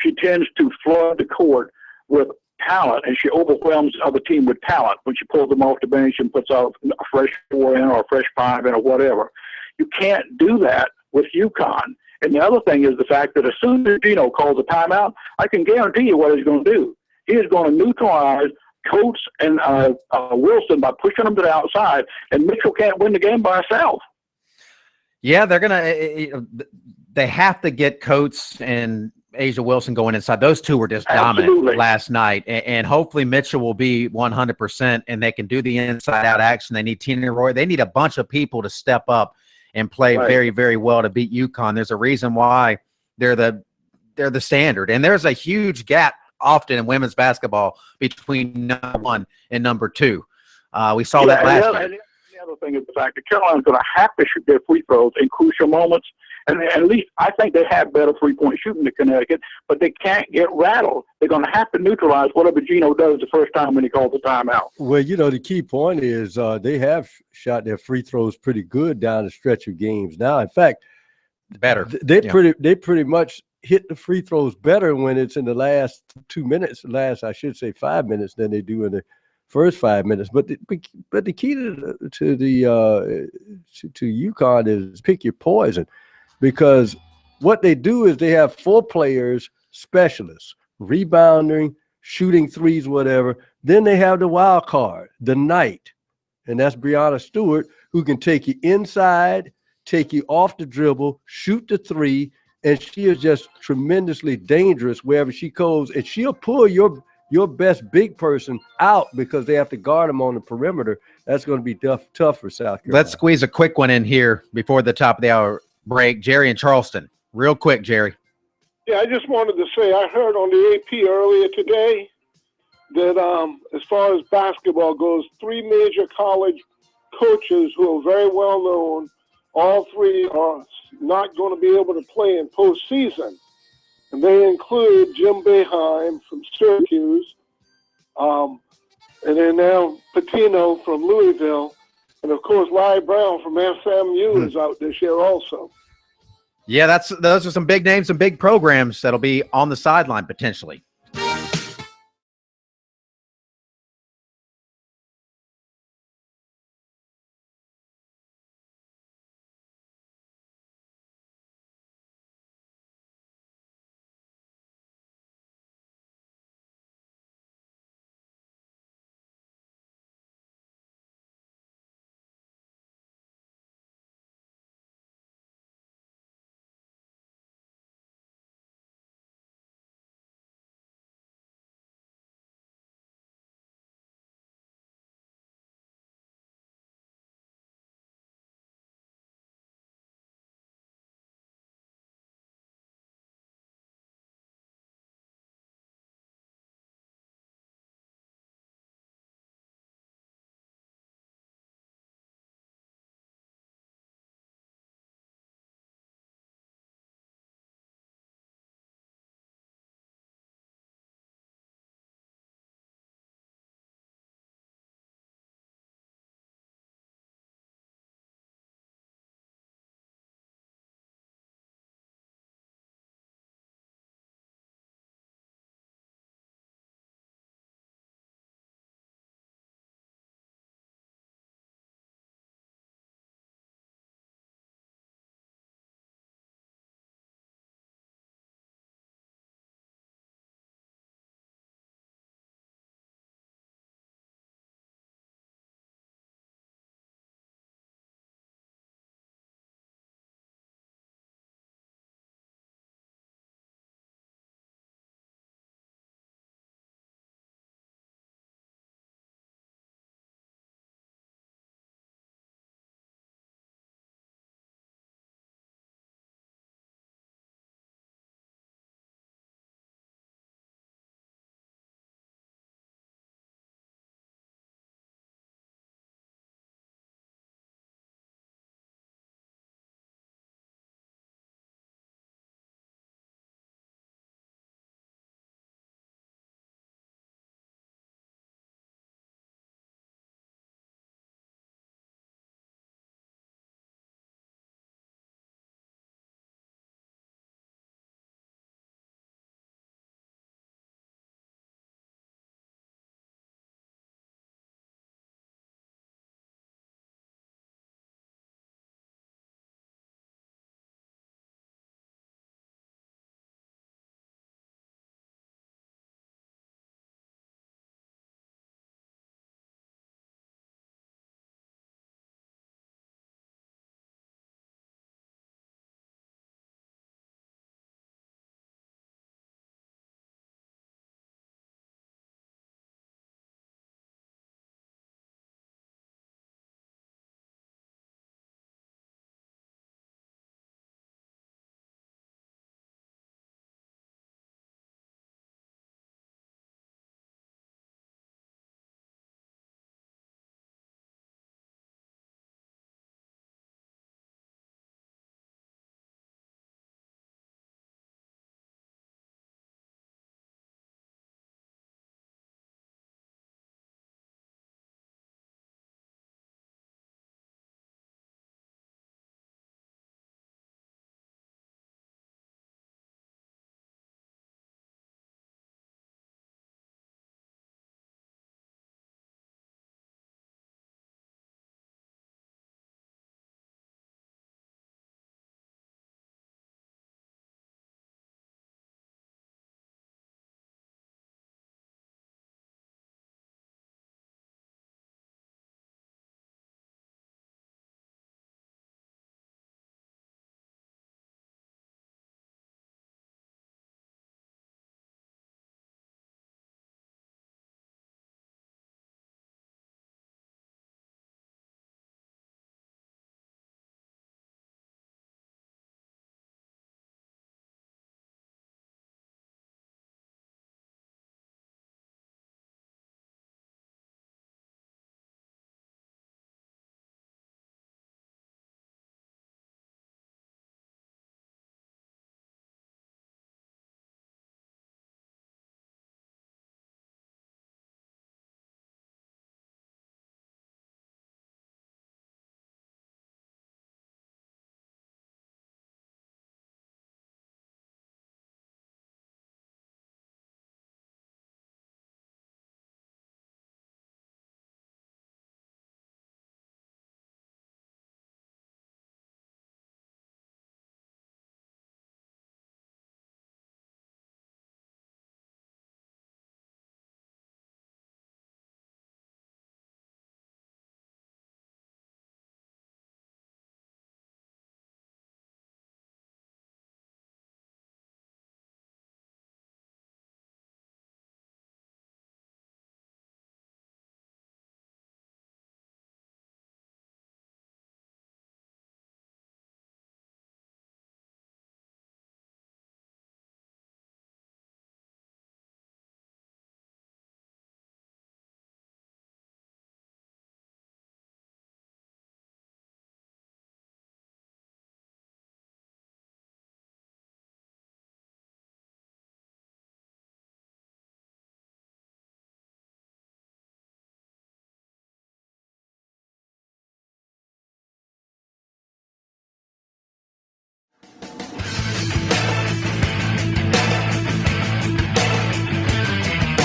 she tends to flood the court with talent, and she overwhelms the other team with talent when she pulls them off the bench and puts out a fresh 4 in or a fresh 5 in or whatever. You can't do that with UConn. And the other thing is the fact that as soon as Gino calls a timeout, I can guarantee you what he's going to do. He is going to neutralize Coates and Wilson by pushing them to the outside, and Mitchell can't win the game by herself. Yeah, they're going to – they have to get Coates and Asia Wilson going inside. Those two were just dominant last night, and hopefully Mitchell will be 100%, and they can do the inside-out action. They need Tina Roy. They need a bunch of people to step up and play Right. very, very well to beat UConn. There's a reason why they're the standard, and there's a huge gap often in women's basketball between number 1 and number 2. We saw that last year. And the other thing is the fact that Carolina's going to have to shoot their free throws in crucial moments. And at least I think they have better three-point shooting than Connecticut, but they can't get rattled. They're going to have to neutralize whatever Gino does the first time when he calls the timeout. Well, the key point is they have shot their free throws pretty good down the stretch of games now. In fact, better. They pretty much hit the free throws better when it's in the last 2 minutes, I should say 5 minutes, than they do in the first 5 minutes. But the key to UConn is pick your poison, because what they do is they have 4 players, specialists, rebounding, shooting threes, whatever. Then they have the wild card, the Knight, and that's Brianna Stewart, who can take you inside, take you off the dribble, shoot the three, and she is just tremendously dangerous wherever she goes. And she'll pull your best big person out because they have to guard them on the perimeter. That's going to be tough for South Carolina. Let's squeeze a quick one in here before the top of the hour break. Jerry in Charleston. Real quick, Jerry. Yeah, I just wanted to say I heard on the AP earlier today that as far as basketball goes, 3 major college coaches who are very well known, all 3 are not going to be able to play in postseason. And they include Jim Boeheim from Syracuse, and then now Patino from Louisville, and of course Larry Brown from SMU is out this year also. Yeah, those are some big names and big programs that'll be on the sideline potentially.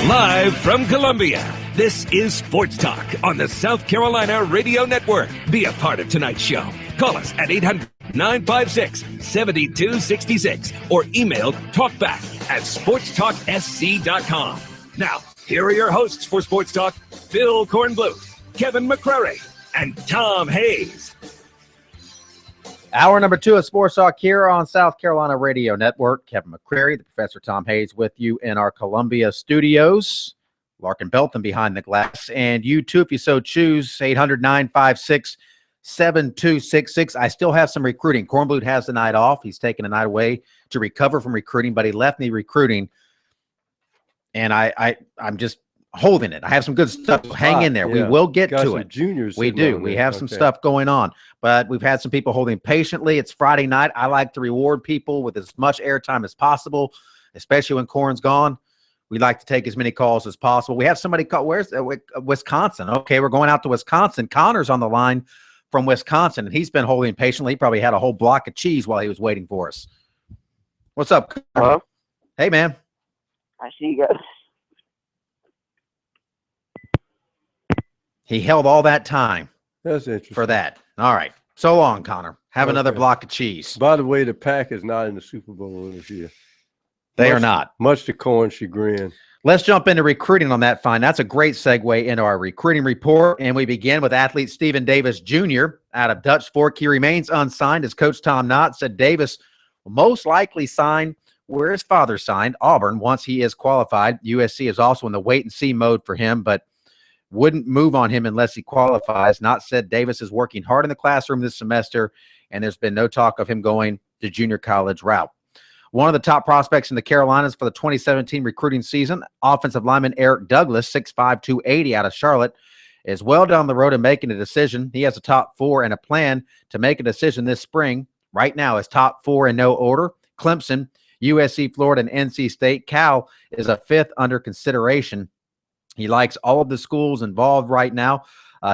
Live from Columbia, this is Sports Talk on the South Carolina Radio Network. Be a part of tonight's show. Call us at 800-956-7266 or email talkback@sportstalksc.com. Now, here are your hosts for Sports Talk, Phil Kornbluth, Kevin McCrary, and Tom Hayes. Hour number 2 of Sports Talk here on South Carolina Radio Network. Kevin McCrary, the Professor Tom Hayes with you in our Columbia studios. Larkin Belton behind the glass. And you too, if you so choose, 800-956-7266. I still have some recruiting. Kornbluth has the night off. He's taking a night away to recover from recruiting, but he left me recruiting. And I'm just holding it. I have some good stuff. Hang in there. Yeah. We will get Got to some it. juniors We sitting do. on We there. have some Okay. stuff going on, but we've had some people holding patiently. It's Friday night. I like to reward people with as much airtime as possible, especially when Corn's gone. We like to take as many calls as possible. We have somebody call. Where's Wisconsin? Okay, we're going out to Wisconsin. Connor's on the line from Wisconsin, and he's been holding patiently. He probably had a whole block of cheese while he was waiting for us. What's up, Connor? Hello? Hey, man. I see you guys. He held all that time That's interesting. for that. All right. So long, Connor. Have another Okay. block of cheese. By the way, the Pack is not in the Super Bowl this year. They are Much- not. Much to Corn's chagrin. Let's jump into recruiting on that fine. That's a great segue into our recruiting report. And we begin with athlete Stephen Davis Jr. out of Dutch Fork. He remains unsigned, as Coach Tom Knott said. Davis will most likely sign where his father signed, Auburn, once he is qualified. USC is also in the wait-and-see mode for him, but wouldn't move on him unless he qualifies. Knott said Davis is working hard in the classroom this semester, and there's been no talk of him going the junior college route. One of the top prospects in the Carolinas for the 2017 recruiting season, offensive lineman Eric Douglas, 6'5", 280 out of Charlotte, is well down the road to making a decision. He has a top 4 and a plan to make a decision this spring. Right now, his top 4 in no order: Clemson, USC, Florida, and NC State. Cal is a 5th under consideration. He likes all of the schools involved right now.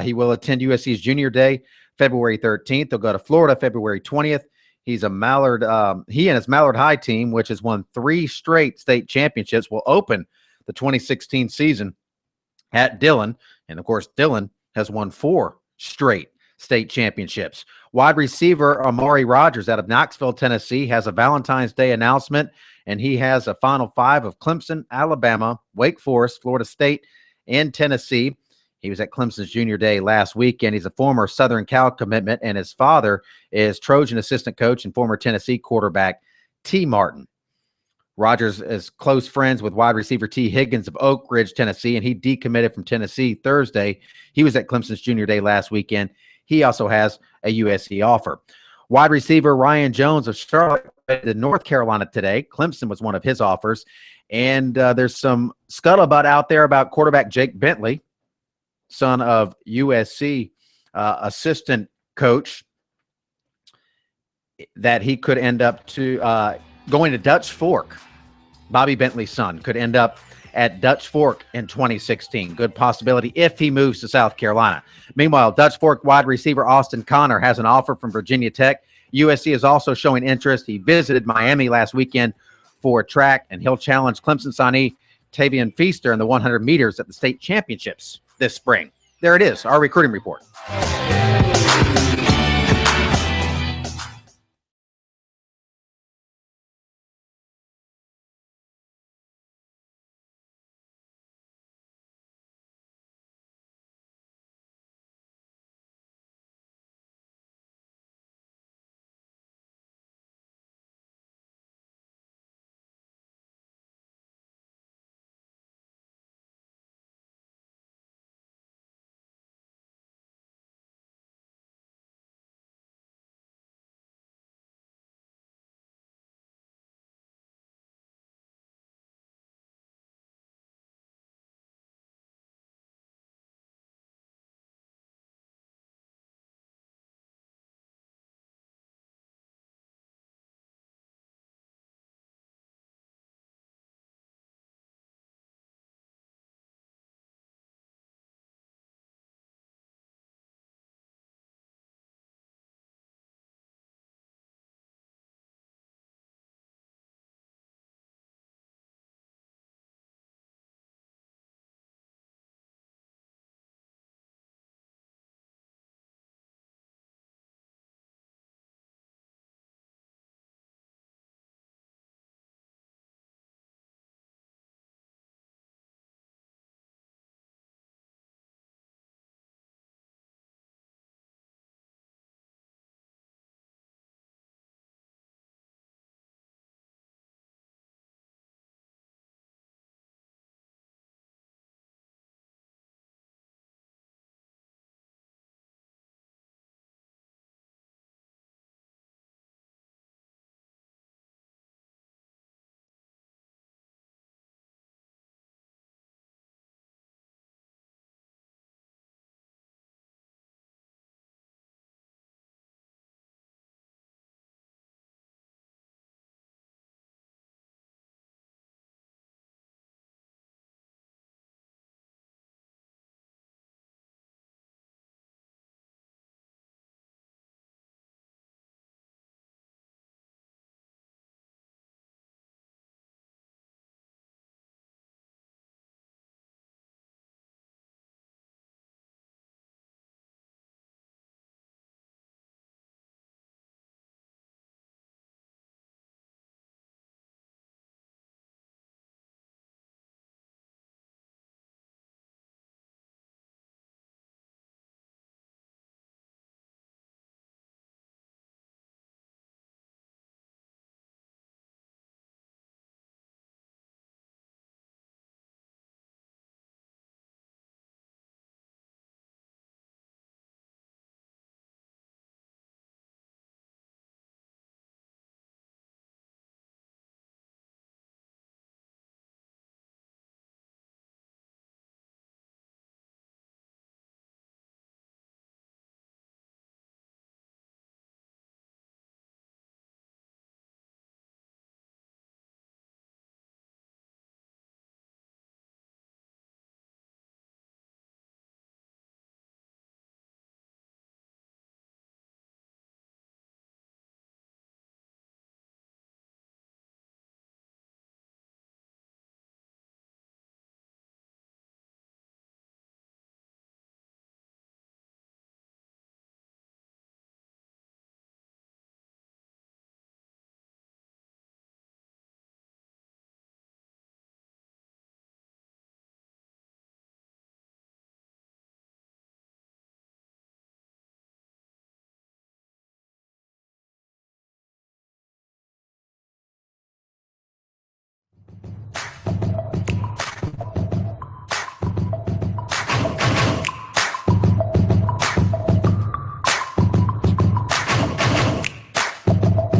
He will attend USC's Junior Day February 13th. He'll go to Florida February 20th. He's a Mallard. He and his Mallard High team, which has won 3 straight state championships, will open the 2016 season at Dillon. And, of course, Dillon has won 4 straight state championships. Wide receiver Amari Rogers out of Knoxville, Tennessee, has a Valentine's Day announcement, and he has a Final 5 of Clemson, Alabama, Wake Forest, Florida State, and Tennessee. He was at Clemson's Junior Day last weekend. He's a former Southern Cal commitment, and his father is Trojan assistant coach and former Tennessee quarterback T. Martin. Rogers is close friends with wide receiver T. Higgins of Oak Ridge, Tennessee, and he decommitted from Tennessee Thursday. He was at Clemson's Junior Day last weekend. He also has a USC offer. Wide receiver Ryan Jones of Charlotte to North Carolina today. Clemson was one of his offers. And there's some scuttlebutt out there about quarterback Jake Bentley, son of USC assistant coach, that he could end up going to Dutch Fork. Bobby Bentley's son could end up at Dutch Fork in 2016. Good possibility if he moves to South Carolina. Meanwhile, Dutch Fork wide receiver Austin Connor has an offer from Virginia Tech. USC is also showing interest. He visited Miami last weekend for track, and he'll challenge Clemson signee Tavian Feaster in the 100 meters at the state championships this spring. There it is, our recruiting report.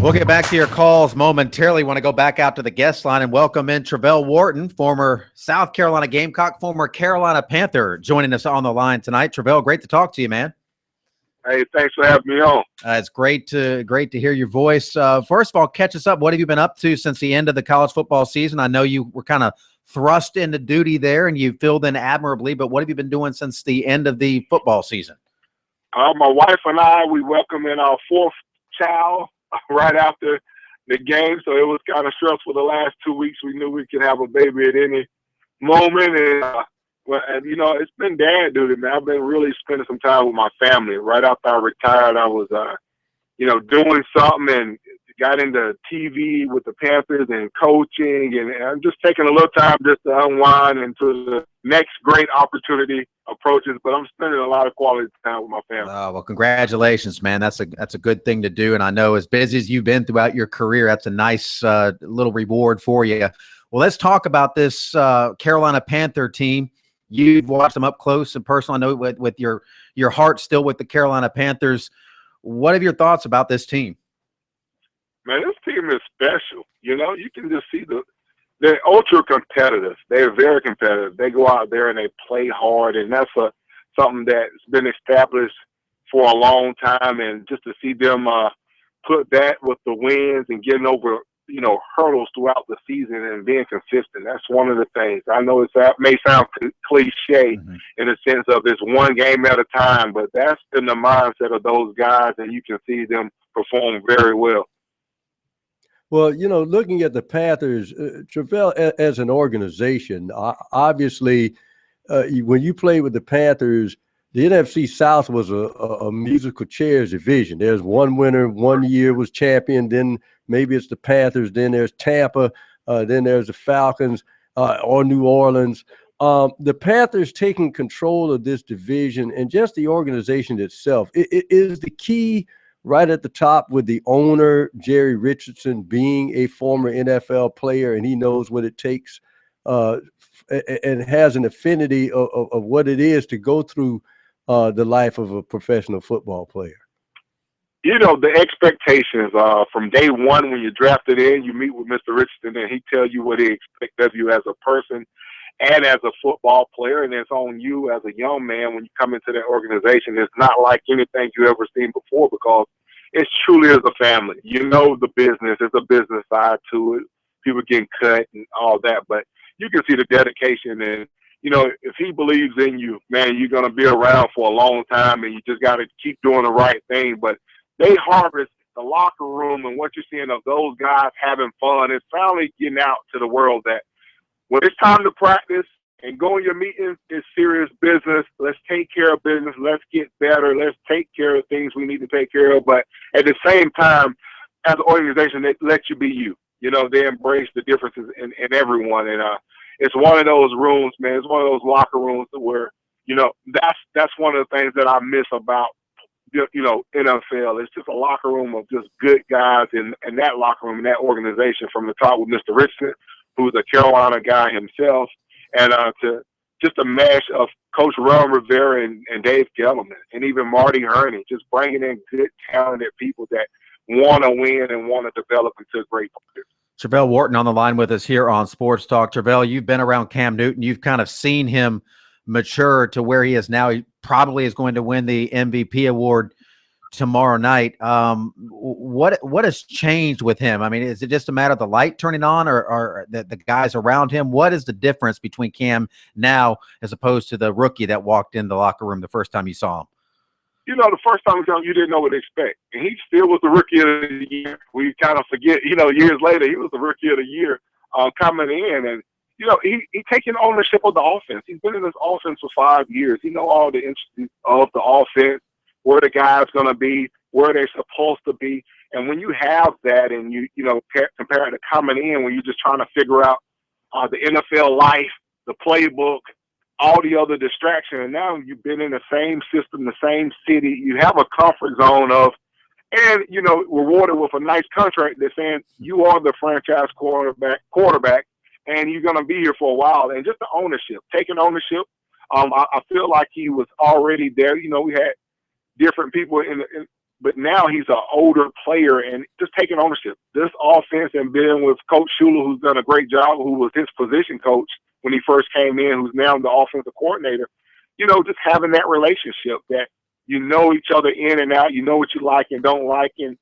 We'll get back to your calls momentarily. Want to go back out to the guest line and welcome in Travelle Wharton, former South Carolina Gamecock, former Carolina Panther, joining us on the line tonight. Travelle, great to talk to you, man. Hey, thanks for having me on. It's great to hear your voice. First of all, catch us up. What have you been up to since the end of the college football season? I know you were kind of thrust into duty there, and you filled in admirably. But what have you been doing since the end of the football season? My wife and I, we welcomed in our fourth child right after the game, so it was kind of stressful the last 2 weeks. We knew we could have a baby at any moment, and you know, it's been dad duty, man. I've been really spending some time with my family. Right after I retired, I was, doing something and got into TV with the Panthers and coaching, and I'm just taking a little time just to unwind until the next great opportunity approaches. But I'm spending a lot of quality time with my family. Oh, well, congratulations, man. That's a good thing to do. And I know as busy as you've been throughout your career, that's a nice little reward for you. Well, let's talk about this Carolina Panther team. You've watched them up close and personal. I know with your heart still with the Carolina Panthers. What are your thoughts about this team? Man, this team is special. You know, you can just see they're ultra competitive. They're very competitive. They go out there and they play hard, and that's something that's been established for a long time. And just to see them put that with the wins and getting over, hurdles throughout the season and being consistent, that's one of the things. I know it may sound cliche in the sense of it's one game at a time, but that's in the mindset of those guys, and you can see them perform very well. Well, looking at the Panthers, Travelle, as an organization, obviously, when you played with the Panthers, the NFC South was a musical chairs division. There's one winner, 1 year was champion, then maybe it's the Panthers, then there's Tampa, then there's the Falcons or New Orleans. The Panthers taking control of this division and just the organization itself, it is the key right at the top with the owner, Jerry Richardson, being a former NFL player, and he knows what it takes and has an affinity of what it is to go through the life of a professional football player. The expectations from day one when you're drafted in, you meet with Mr. Richardson, and he tells you what he expects of you as a person and as a football player, and it's on you as a young man when you come into that organization. It's not like anything you ever seen before because it's truly as a family. The business. There's a business side to it. People getting cut and all that, but you can see the dedication and, if he believes in you, man, you're going to be around for a long time, and you just got to keep doing the right thing. But they harvest the locker room, and what you're seeing of those guys having fun is finally getting out to the world that when it's time to practice and go in your meetings, it's serious business. Let's take care of business. Let's get better. Let's take care of things we need to take care of. But at the same time, as an organization, they let you be you. They embrace the differences in everyone. And it's one of those rooms, man. It's one of those locker rooms where, that's one of the things that I miss about, NFL. It's just a locker room of just good guys in that locker room, in that organization, from the top with Mr. Richardson, who's a Carolina guy himself, and to just a mash of Coach Ron Rivera and Dave Gettleman, and even Marty Herney, just bringing in good, talented people that want to win and want to develop into great players. Travelle Wharton on the line with us here on Sports Talk. Travelle, you've been around Cam Newton. You've kind of seen him mature to where he is now. He probably is going to win the MVP award tomorrow night. What has changed with him? I mean, is it just a matter of the light turning on or the guys around him? What is the difference between Cam now as opposed to the rookie that walked in the locker room the first time you saw him? The first time you didn't know what to expect. And he still was the rookie of the year. We kind of forget, years later, he was the rookie of the year coming in. And, he taking ownership of the offense. He's been in this offense for 5 years. He know all the intricacies of the offense, where the guy's going to be, where they're supposed to be. And when you have that and compare it to coming in when you're just trying to figure out the NFL life, the playbook, all the other distractions, and now you've been in the same system, the same city. You have a comfort zone of, and rewarded with a nice contract that's saying you are the franchise quarterback, and you're going to be here for a while. And just the ownership, taking ownership. I feel like he was already there. We had different people but now he's an older player and just taking ownership. This offense, and being with Coach Shula, who's done a great job, who was his position coach when he first came in, who's now the offensive coordinator, just having that relationship that you know each other in and out, you know what you like and don't like. And,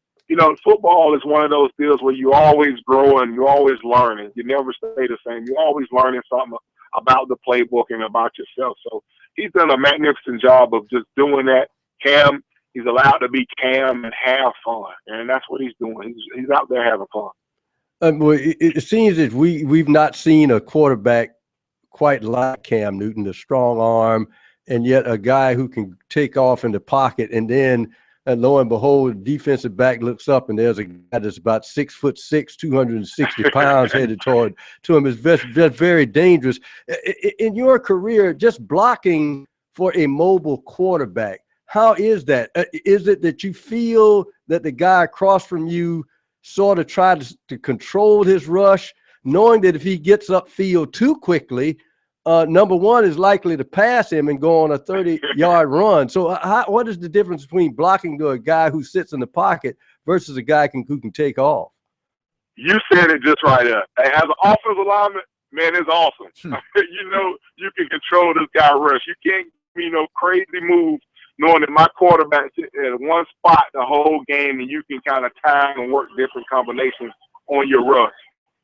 football is one of those deals where you always grow and you're always learning. You never stay the same. You're always learning something about the playbook and about yourself. So he's done a magnificent job of just doing that. Cam, he's allowed to be Cam and have fun, and that's what he's doing. He's out there having fun. Well, it seems that we've not seen a quarterback quite like Cam Newton, the strong arm, and yet a guy who can take off in the pocket, and then lo and behold, the defensive back looks up and there's a guy that's about 6'6", 260 pounds headed to him. Is very dangerous. In your career, just blocking for a mobile quarterback, how is that? Is it that you feel that the guy across from you sort of tries to control his rush, knowing that if he gets upfield too quickly, number one is likely to pass him and go on a 30-yard run? So what is the difference between blocking to a guy who sits in the pocket versus a guy who can take off? You said it just right there. As an offensive lineman, man, it's awesome. You can control this guy rush. You can't crazy moves, knowing that my quarterback sits at one spot the whole game, and you can kind of time and work different combinations on your rush.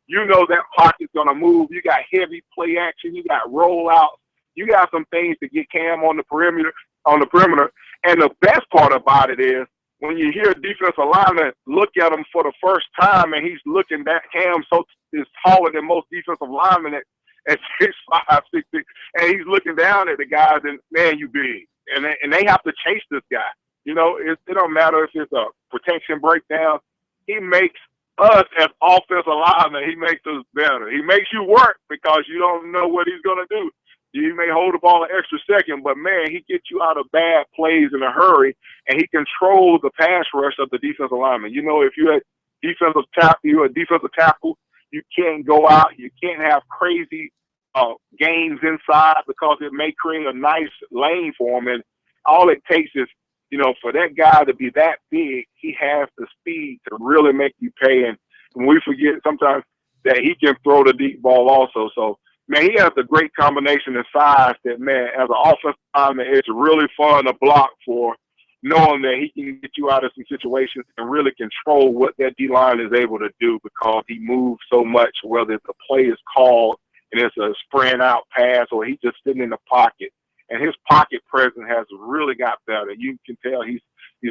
You know that pocket's going to move. You got heavy play action. You got rollouts. You got some things to get Cam on the perimeter. And the best part about it is when you hear a defensive lineman look at him for the first time, and he's looking at Cam is taller than most defensive linemen at 6'5", 6'6", and he's looking down at the guys, and man, you big. And they have to chase this guy. It don't matter if it's a protection breakdown. He makes us as offensive linemen, he makes us better. He makes you work because you don't know what he's going to do. You may hold the ball an extra second, but, man, he gets you out of bad plays in a hurry, and he controls the pass rush of the defensive lineman. If you're a defensive tackle, you can't go out. You can't have crazy games inside because it may create a nice lane for him. And all it takes is, for that guy to be that big, he has the speed to really make you pay. And we forget sometimes that he can throw the deep ball also. So, man, he has a great combination of size that, man, as an offensive lineman, it's really fun to block for, knowing that he can get you out of some situations and really control what that D-line is able to do because he moves so much, whether the play is called and it's a sprint out pass or he's just sitting in the pocket. And his pocket presence has really got better. You can tell he's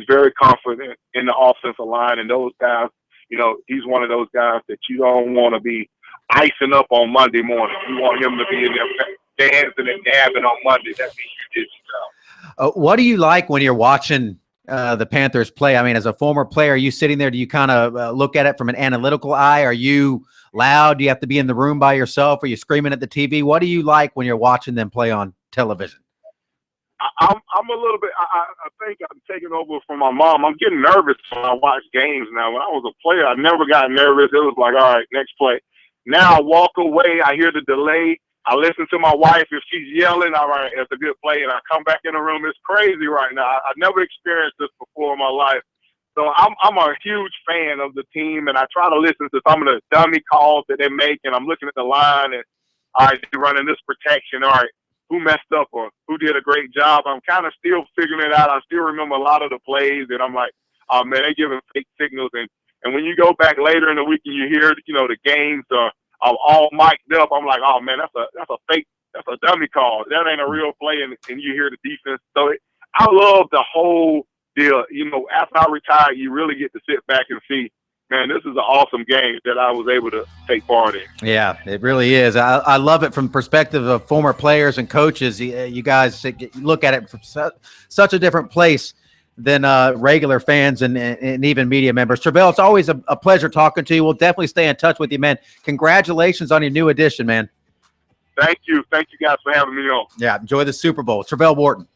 very confident in the offensive line. And those guys, he's one of those guys that you don't want to be icing up on Monday morning. You want him to be in there dancing and dabbing on Monday. That means you did your job. What do you like when you're watching the Panthers play? I mean, as a former player, are you sitting there? Do you kind of look at it from an analytical eye? Are you loud? Do you have to be in the room by yourself? Are you screaming at the TV? What do you like when you're watching them play on television? I'm a little bit. I think I'm taking over from my mom. I'm getting nervous when I watch games now. When I was a player, I never got nervous. It was like, all right, next play. Now I walk away. I hear the delay. I listen to my wife. If she's yelling, all right, it's a good play. And I come back in the room. It's crazy right now. I've never experienced this before in my life. So I'm a huge fan of the team, and I try to listen to some of the dummy calls that they make. And I'm looking at the line, and all right, they're running this protection. All right, who messed up or who did a great job? I'm kind of still figuring it out. I still remember a lot of the plays, and I'm like, oh man, they're giving fake signals. And when you go back later in the week and you hear, the games are all mic'd up, I'm like, oh man, that's a fake, that's a dummy call. That ain't a real play, and you hear the defense. So I love the whole deal. After I retired, you really get to sit back and see, man, this is an awesome game that I was able to take part in. Yeah, it really is. I love it from the perspective of former players and coaches. You guys look at it from such a different place than regular fans and even media members. Travell, it's always a pleasure talking to you. We'll definitely stay in touch with you, man. Congratulations on your new addition, man. Thank you. Thank you guys for having me on. Yeah, enjoy the Super Bowl. Travell Wharton.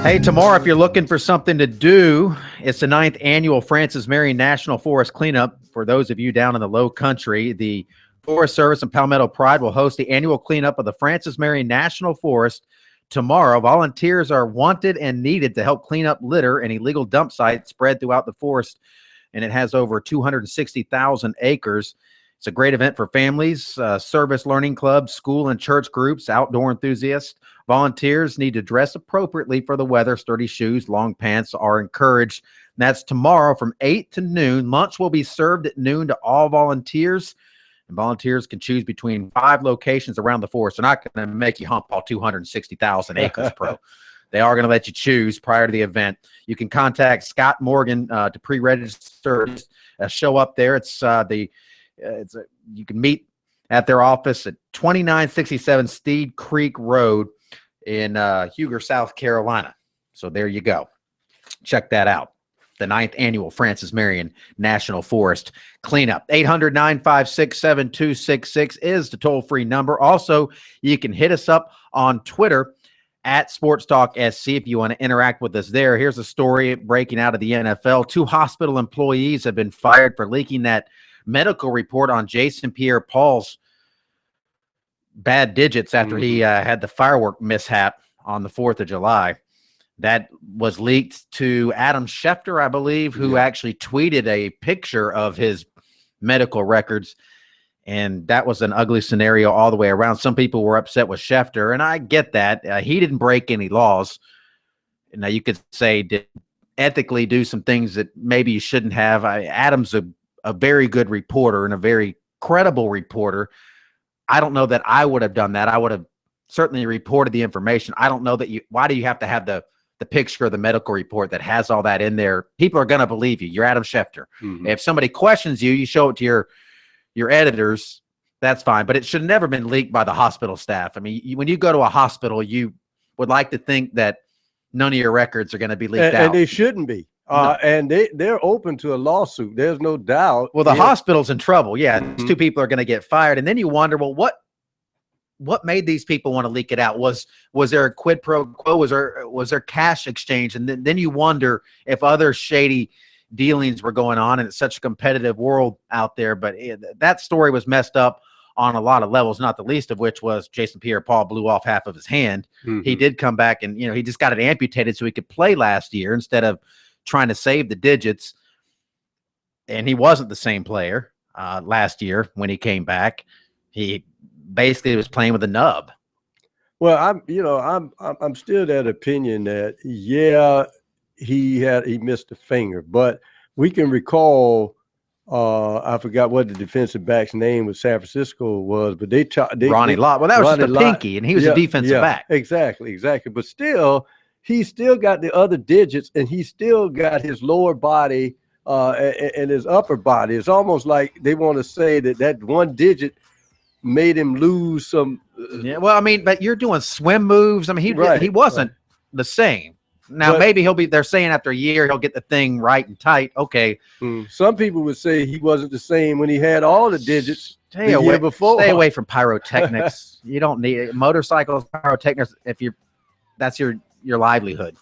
Hey, tomorrow, if you're looking for something to do, it's the 9th annual Francis Marion National Forest Cleanup. For those of you down in the low country, the Forest Service and Palmetto Pride will host the annual cleanup of the Francis Marion National Forest tomorrow. Volunteers are wanted and needed to help clean up litter and illegal dump sites spread throughout the forest, and it has over 260,000 acres. It's a great event for families, service learning clubs, school and church groups, outdoor enthusiasts. Volunteers need to dress appropriately for the weather. Sturdy shoes, long pants are encouraged. And that's tomorrow from 8 to noon. Lunch will be served at noon to all volunteers. And volunteers can choose between 5 locations around the forest. They're not going to make you hump all 260,000 acres, pro. They are going to let you choose prior to the event. You can contact Scott Morgan to pre-register. Show up there. You can meet at their office at 2967 Steed Creek Road in Huger, South Carolina. So there you go. Check that out. The 9th annual Francis Marion National Forest Cleanup. 800-956-7266 is the toll-free number. Also, you can hit us up on Twitter at Sports Talk SC if you want to interact with us there. Here's a story breaking out of the NFL. 2 hospital employees have been fired for leaking that medical report on Jason Pierre-Paul's bad digits after he had the firework mishap on the 4th of July. That was leaked to Adam Schefter, I believe, who actually tweeted a picture of his medical records. And that was an ugly scenario all the way around. Some people were upset with Schefter, and I get that. He didn't break any laws. Now, you could say, did ethically do some things that maybe you shouldn't have. Adam's a very good reporter and a very credible reporter. I don't know that I would have done that. I would have certainly reported the information. I don't know that why do you have to have the picture of the medical report that has all that in there? People are going to believe you. You're Adam Schefter. If somebody questions you, you show it to your editors. That's fine. But it should have never been leaked by the hospital staff. I mean, when you go to a hospital, you would like to think that none of your records are going to be leaked out. And they shouldn't be. And they're open to a lawsuit. There's no doubt. Well, the hospital's in trouble. Yeah, these 2 people are going to get fired. And then you wonder, well, what made these people want to leak it out? Was there a quid pro quo? Was there cash exchange? And then you wonder if other shady dealings were going on, and it's such a competitive world out there. But that story was messed up on a lot of levels, not the least of which was Jason Pierre-Paul blew off half of his hand. He did come back, and he just got it amputated so he could play last year instead of trying to save the digits. And he wasn't the same player last year when he came back. He basically was playing with a nub. Well, I'm still that opinion that he missed a finger, but we can recall I forgot what the defensive back's name with San Francisco was, but they Ronnie Lott. Well, that was just a pinky, and he was a defensive back. Exactly. But still, he still got the other digits, and he still got his lower body and his upper body. It's almost like they want to say that one digit made him lose some. Well, I mean, but you're doing swim moves. I mean, he wasn't the same. Now, maybe they're saying after a year, he'll get the thing right and tight. Okay. Some people would say he wasn't the same when he had all the digits the year before. Stay away from pyrotechnics. You don't need motorcycles, pyrotechnics. That's your livelihood.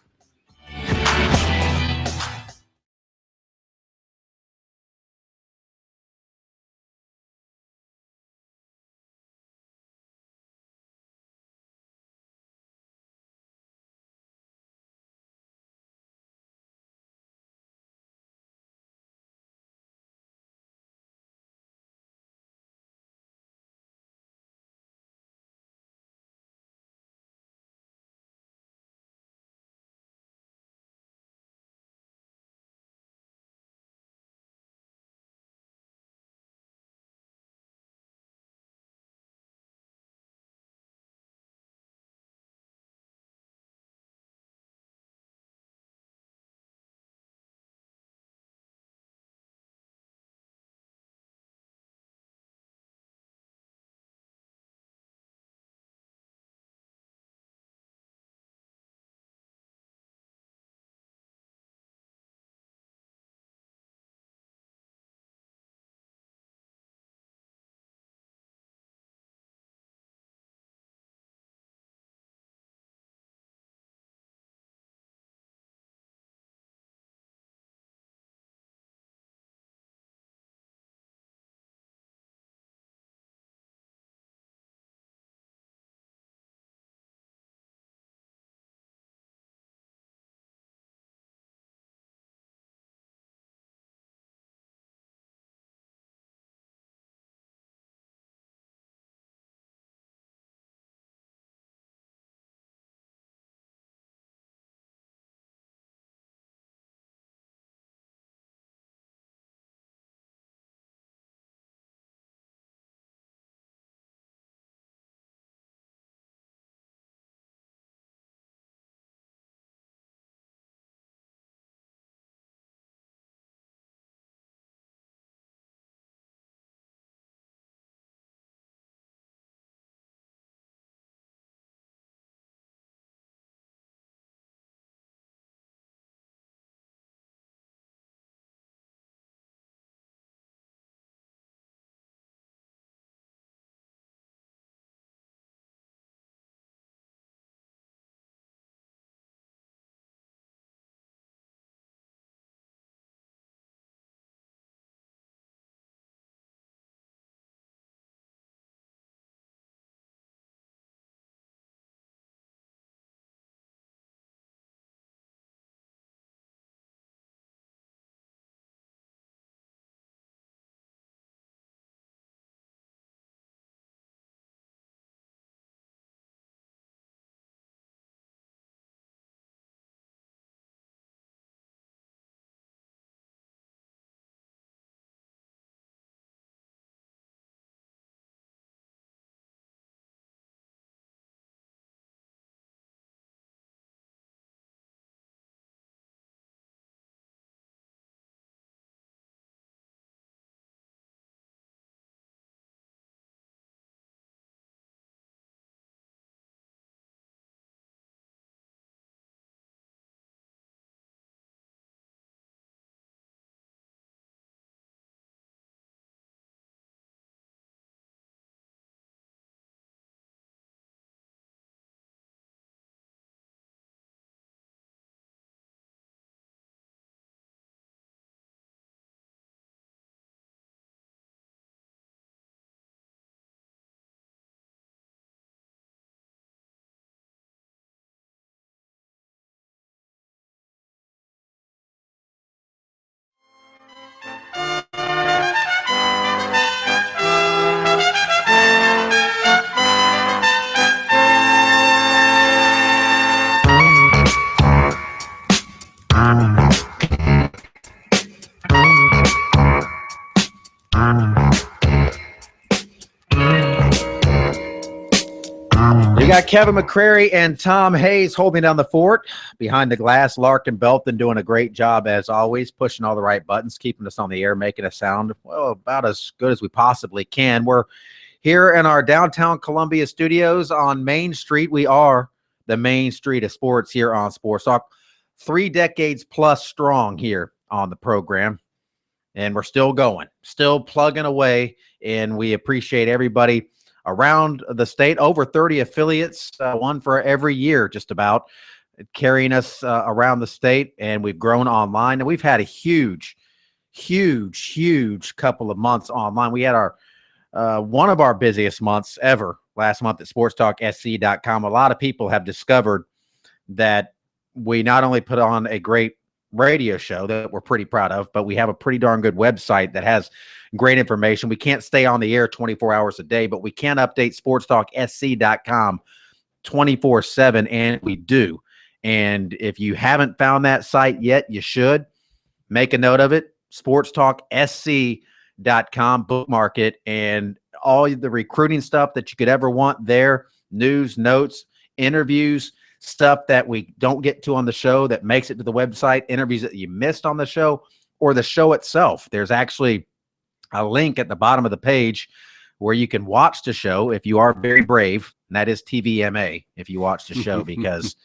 Kevin McCrary and Tom Hayes holding down the fort. Behind the glass, Larkin Belton doing a great job as always, pushing all the right buttons, keeping us on the air, making us sound, well, about as good as we possibly can. We're here in our downtown Columbia studios on Main Street. We are the Main Street of sports here on Sports Talk. 3 decades plus strong here on the program. And we're still going, still plugging away. And we appreciate everybody around the state, over 30 affiliates, one for every year, just about, carrying us around the state. And we've grown online, and we've had a huge couple of months online. We had our one of our busiest months ever last month at sportstalksc.com. A lot of people have discovered that we not only put on a great radio show that we're pretty proud of, but we have a pretty darn good website that has great information. We can't stay on the air 24 hours a day, but we can update sportstalksc.com 24/7, and we do. And if you haven't found that site yet, you should. Make a note of it, sportstalksc.com, bookmark it, and all the recruiting stuff that you could ever want there, news, notes, interviews, stuff that we don't get to on the show that makes it to the website, interviews that you missed on the show, or the show itself. There's actually a link at the bottom of the page where you can watch the show if you are very brave, and that is TVMA if you watch the show, because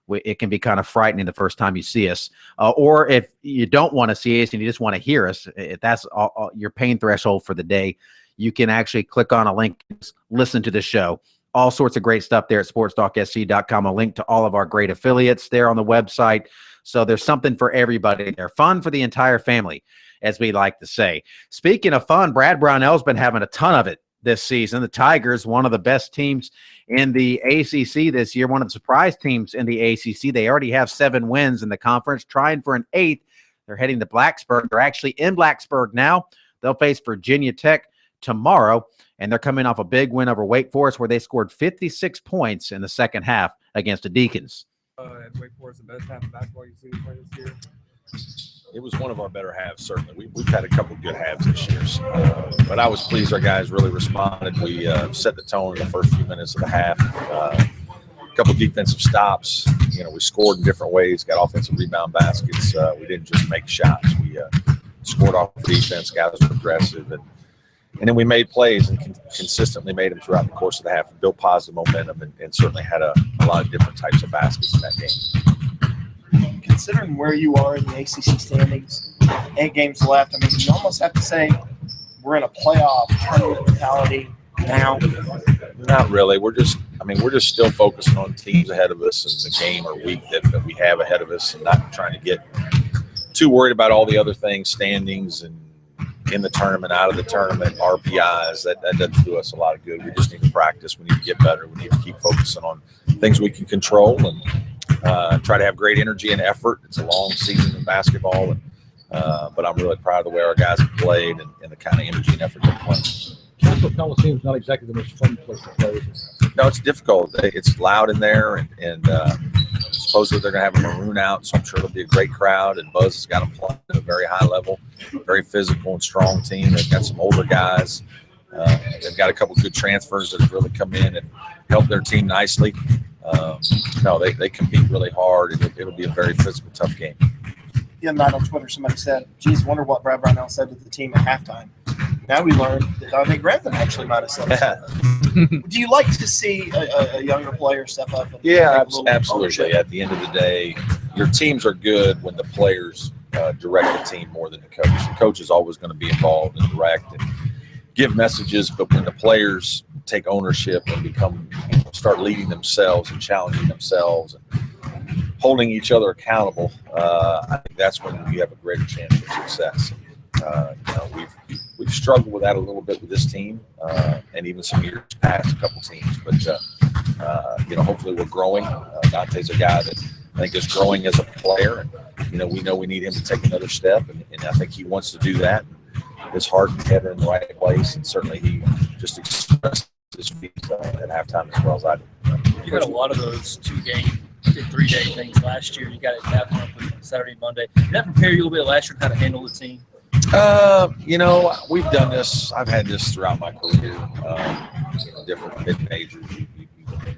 it can be kind of frightening the first time you see us. Or if you don't want to see us and you just want to hear us, if that's your pain threshold for the day, you can actually click on a link, listen to the show. All sorts of great stuff there at sportstalksc.com. A link to all of our great affiliates there on the website. So there's something for everybody. They're fun for the entire family, as we like to say. Speaking of fun, Brad Brownell's been having a ton of it this season. The Tigers, one of the best teams in the ACC this year, one of the surprise teams in the ACC. They already have 7 wins in the conference, trying for an 8th. They're heading to Blacksburg. They're actually in Blacksburg now. They'll face Virginia Tech tomorrow, and they're coming off a big win over Wake Forest where they scored 56 points in the second half against the Deacons. At Wake Forest, the best half of basketball you've seen play this year? It was one of our better halves, certainly. We've had a couple of good halves this year. But I was pleased our guys really responded. We set the tone in the first few minutes of the half. A couple of defensive stops. You know, we scored in different ways, got offensive rebound baskets. We didn't just make shots. We scored off defense, guys were aggressive. And then we made plays and consistently made them throughout the course of the half and built positive momentum and certainly had a lot of different types of baskets in that game. Considering where you are in the ACC standings, 8 games left, I mean, you almost have to say we're in a playoff tournament mentality now. Not really. We're just still focusing on teams ahead of us and the game or week that we have ahead of us, and not trying to get too worried about all the other things, standings and in the tournament, out of the tournament, RPIs. That doesn't do us a lot of good. We just need to practice. We need to get better. We need to keep focusing on things we can control and try to have great energy and effort. It's a long season in basketball, but I'm really proud of the way our guys have played and the kind of energy and effort they're playing. Capital Coliseum is not exactly the most fun place to play. No, it's difficult. It's loud in there, and supposedly they're going to have a maroon out, so I'm sure it'll be a great crowd. And Buzz has got them playing at a very high level, very physical and strong team. They've got some older guys. They've got a couple of good transfers that have really come in and helped their team nicely. They compete really hard. It'll be a very physical, tough game. The other night on Twitter, somebody said, geez, wonder what Brad Brownell said to the team at halftime. Now we learned that Dante Grantham actually might have said something. Do you like to see a younger player step up? And Absolutely. At the end of the day, your teams are good when the players direct the team more than the coach. The coach is always going to be involved and direct and give messages, but when the players take ownership and start leading themselves and challenging themselves and holding each other accountable, I think that's when you have a greater chance of success. We've struggled with that a little bit with this team, and even some years past, a couple teams. But hopefully we're growing. Dante's a guy that I think is growing as a player, and we know we need him to take another step, and I think he wants to do that. His heart and head are in the right place, and certainly he just expressed his feet at halftime as well as I did. You had a lot of those 3-day things last year. You got it happening on Saturday, Monday. Did that prepare you a little bit last year how to handle the team? We've done this. I've had this throughout my career. Different mid-majors. You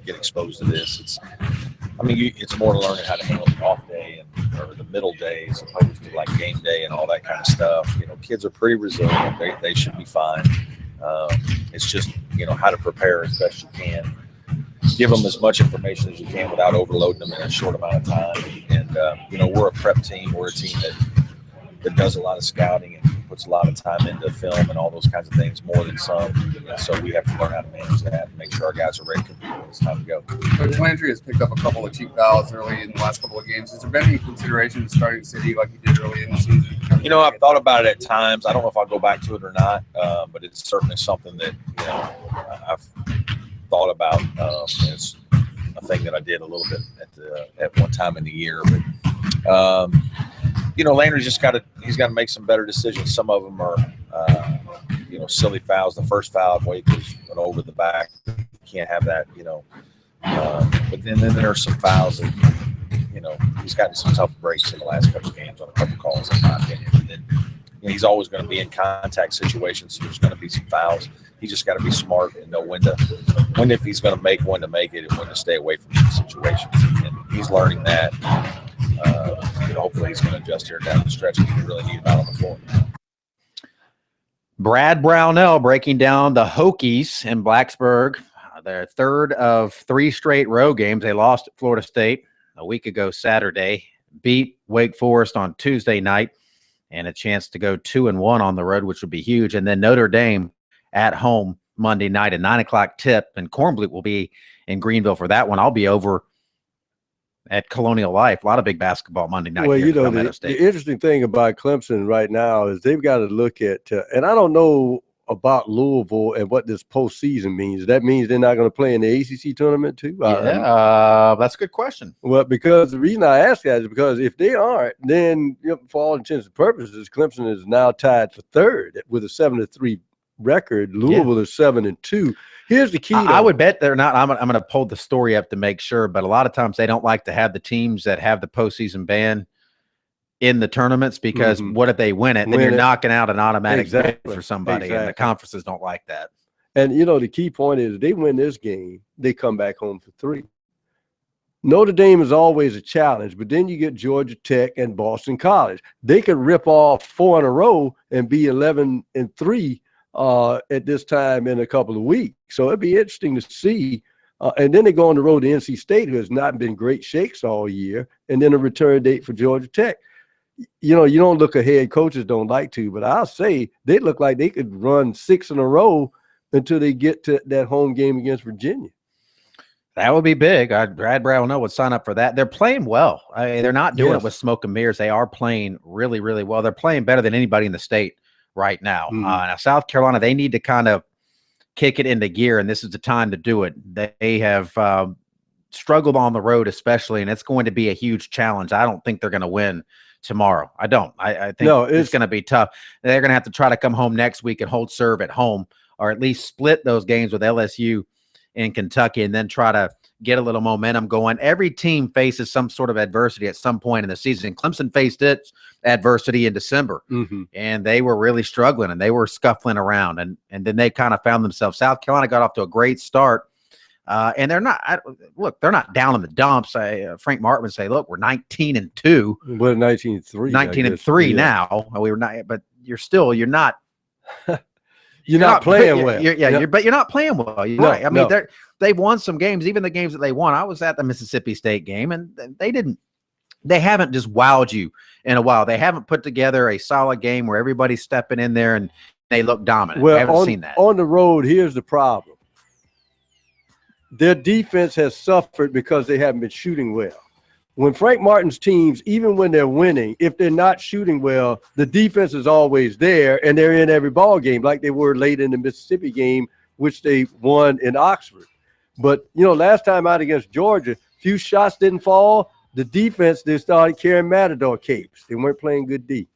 get exposed to this. It's more learning how to handle the off day or the middle day as opposed to like game day and all that kind of stuff. Kids are pretty resilient. They should be fine. It's just, how to prepare as best you can. Give them as much information as you can without overloading them in a short amount of time. And, we're a prep team. We're a team that does a lot of scouting and puts a lot of time into film and all those kinds of things more than some. And so we have to learn how to manage that and make sure our guys are ready to compete when it's time to go. Coach Landry has picked up a couple of cheap fouls early in the last couple of games. Has there been any consideration starting City like he did early in the season? I've thought about it at times. I don't know if I'll go back to it or not, but it's certainly something that, I've thought about. It's a thing that I did a little bit at one time in the year. But, Landry's he's got to make some better decisions. Some of them are, silly fouls. The first foul, Wake was went over the back. You can't have that, but then there are some fouls that, he's gotten some tough breaks in the last couple of games on a couple of calls, in my opinion. And then, he's always going to be in contact situations, so there's going to be some fouls. He just got to be smart and know when if he's going to make one to make it and when to stay away from some situations. And he's learning that. Hopefully he's going to adjust here down the stretch because we really need him out on the floor. Brad Brownell breaking down the Hokies in Blacksburg. Their third of 3 straight road games. They lost at Florida State a week ago Saturday, beat Wake Forest on Tuesday night, and a chance to go 2-1 on the road, which would be huge. And then Notre Dame at home Monday night, a 9 o'clock tip, and Kornblut will be in Greenville for that one. I'll be over at Colonial Life. A lot of big basketball Monday night. Well, here the interesting thing about Clemson right now is they've got to look at, and I don't know about Louisville and what this postseason means. That means they're not going to play in the ACC tournament too? That's a good question. Well, because the reason I ask that is because if they aren't, then for all intents and purposes, Clemson is now tied for third with a 7-3 record. Louisville is 7-2. Here's the key. I would bet they're not. I'm going to pull the story up to make sure, but a lot of times they don't like to have the teams that have the postseason ban in the tournaments because what if they win it? Then you're knocking out an automatic bet for somebody, and the conferences don't like that. And, the key point is they win this game, they come back home for 3. Notre Dame is always a challenge, but then you get Georgia Tech and Boston College. They could rip off 4 in a row and be 11-3 at this time in a couple of weeks. So it'd be interesting to see. And then they go on the road to NC State, who has not been great shakes all year, and then a return date for Georgia Tech. You don't look ahead. Coaches don't like to, but I'll say they look like they could run 6 in a row until they get to that home game against Virginia. That would be big. Brad Brownell would sign up for that. They're playing well. They're not doing it with smoke and mirrors. They are playing really, really well. They're playing better than anybody in the state right now. Now, South Carolina, they need to kind of kick it into gear, and this is the time to do it. They have struggled on the road especially, and it's going to be a huge challenge. I don't think they're going to win tomorrow. I don't. I think it's going to be tough. They're going to have to try to come home next week and hold serve at home, or at least split those games with LSU in Kentucky and then try to get a little momentum going. Every team faces some sort of adversity at some point in the season. Clemson faced its adversity in December, and they were really struggling, and they were scuffling around, and then they kind of found themselves. South Carolina got off to a great start, and they're not down in the dumps. Frank Martin would say, look, we're 19-2. We're 19-3. 19-3 now. We were not, but you're not. You're not playing well. But you're not playing well. You're right. I mean, they've won some games, even the games that they won. I was at the Mississippi State game, and they haven't just wowed you in a while. They haven't put together a solid game where everybody's stepping in there and they look dominant. Well, I haven't seen that. On the road, here's the problem. Their defense has suffered because they haven't been shooting well. When Frank Martin's teams, even when they're winning, if they're not shooting well, the defense is always there, and they're in every ball game, like they were late in the Mississippi game, which they won in Oxford. But, last time out against Georgia, few shots didn't fall. The defense, they started carrying Matador capes. They weren't playing good D.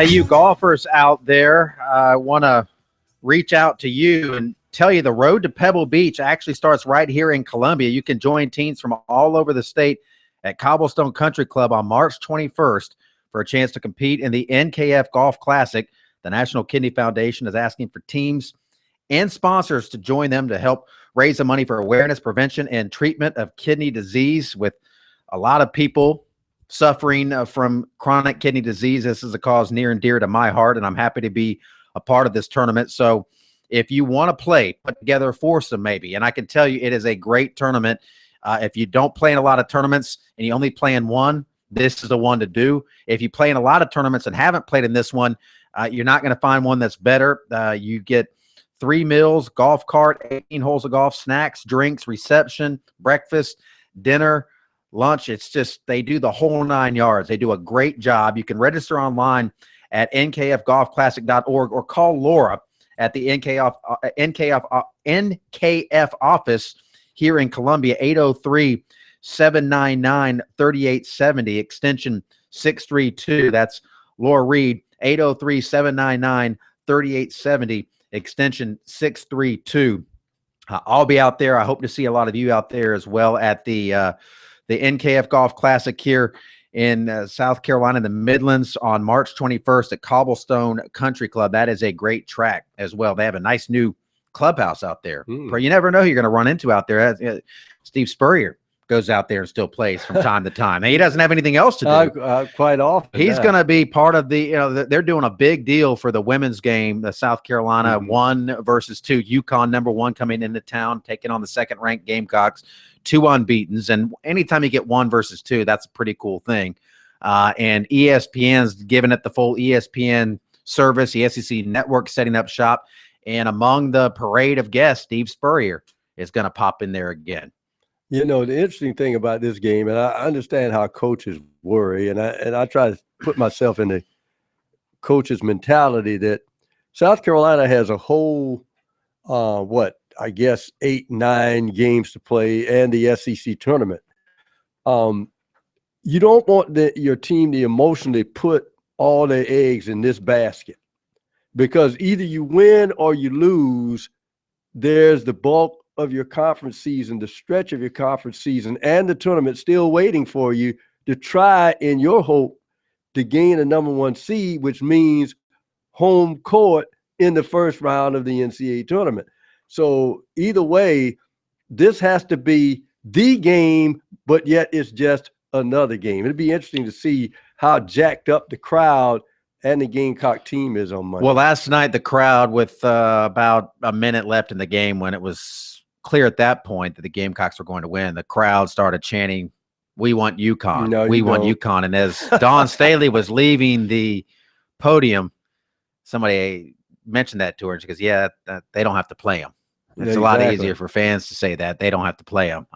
Hey, you golfers out there, I want to reach out to you and tell you the road to Pebble Beach actually starts right here in Columbia. You can join teams from all over the state at Cobblestone Country Club on March 21st for a chance to compete in the NKF Golf Classic. The National Kidney Foundation is asking for teams and sponsors to join them to help raise the money for awareness, prevention, and treatment of kidney disease. With a lot of people suffering from chronic kidney disease, this is a cause near and dear to my heart, and I'm happy to be a part of this tournament. So if you want to play, put together a foursome maybe, and I can tell you it is a great tournament. If you don't play in a lot of tournaments and you only play in one, this is the one to do. If you play in a lot of tournaments and haven't played in this one, you're not going to find one that's better. You get 3 meals, golf cart, 18 holes of golf, snacks, drinks, reception, breakfast, dinner, lunch. It's just, they do the whole 9 yards. They do a great job. You can register online at nkfgolfclassic.org or call Laura at the NKF office here in Columbia, 803-799-3870, extension 632. That's Laura Reed, 803-799-3870, extension 632. I'll be out there. I hope to see a lot of you out there as well at the NKF Golf Classic here in South Carolina, in the Midlands, on March 21st at Cobblestone Country Club. That is a great track as well. They have a nice new clubhouse out there. You never know who you're going to run into out there. Steve Spurrier goes out there and still plays from time to time. He doesn't have anything else to do. Quite often. He's going to be part of the, they're doing a big deal for the women's game, the South Carolina 1 versus 2. UConn #1 coming into town, taking on the second-ranked Gamecocks, 2 unbeatens. And anytime you get 1 versus 2, that's a pretty cool thing. And ESPN's giving it the full ESPN service, the SEC Network setting up shop. And among the parade of guests, Steve Spurrier is going to pop in there again. The interesting thing about this game, and I understand how coaches worry, and I try to put myself in the coach's mentality, that South Carolina has a whole, 8-9 games to play, and the SEC tournament. You don't want your team to emotionally put all their eggs in this basket, because either you win or you lose. There's the bulk of your conference season, the stretch of your conference season, and the tournament still waiting for you to try in your hope to gain a #1 seed, which means home court in the first round of the NCAA tournament. So either way, this has to be the game, but yet it's just another game. It'd be interesting to see how jacked up the crowd and the Gamecock team is on Monday. Well, last night, the crowd, with about a minute left in the game, when it was clear at that point that the Gamecocks were going to win, the crowd started chanting, "We want UConn. No, we want don't." UConn." And as Dawn Staley was leaving the podium, somebody mentioned that to her, and she goes, "Yeah, they don't have to play them." It's a lot easier for fans to say that they don't have to play them.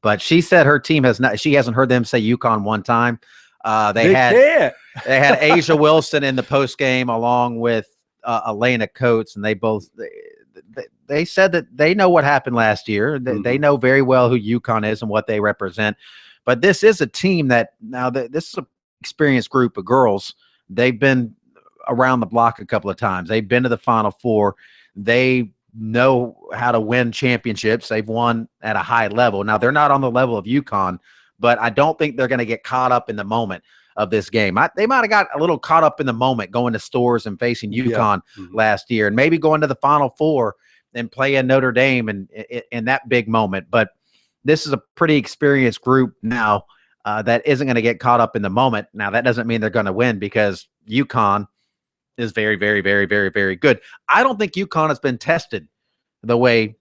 But she said her team she hasn't heard them say UConn one time. They had Asia Wilson in the post game along with Elena Coates, and they said that they know what happened last year. They know very well who UConn is and what they represent. But this is a team that this is an experienced group of girls. They've been around the block a couple of times. They've been to the Final Four. They know how to win championships. They've won at a high level. Now, they're not on the level of UConn, but I don't think they're going to get caught up in the moment of this game. They might have got a little caught up in the moment going to Stores and facing UConn last year, and maybe going to the Final Four and playing Notre Dame and in that big moment. But this is a pretty experienced group now that isn't going to get caught up in the moment. Now, that doesn't mean they're going to win, because UConn is very, very, very, very, very good. I don't think UConn has been tested the way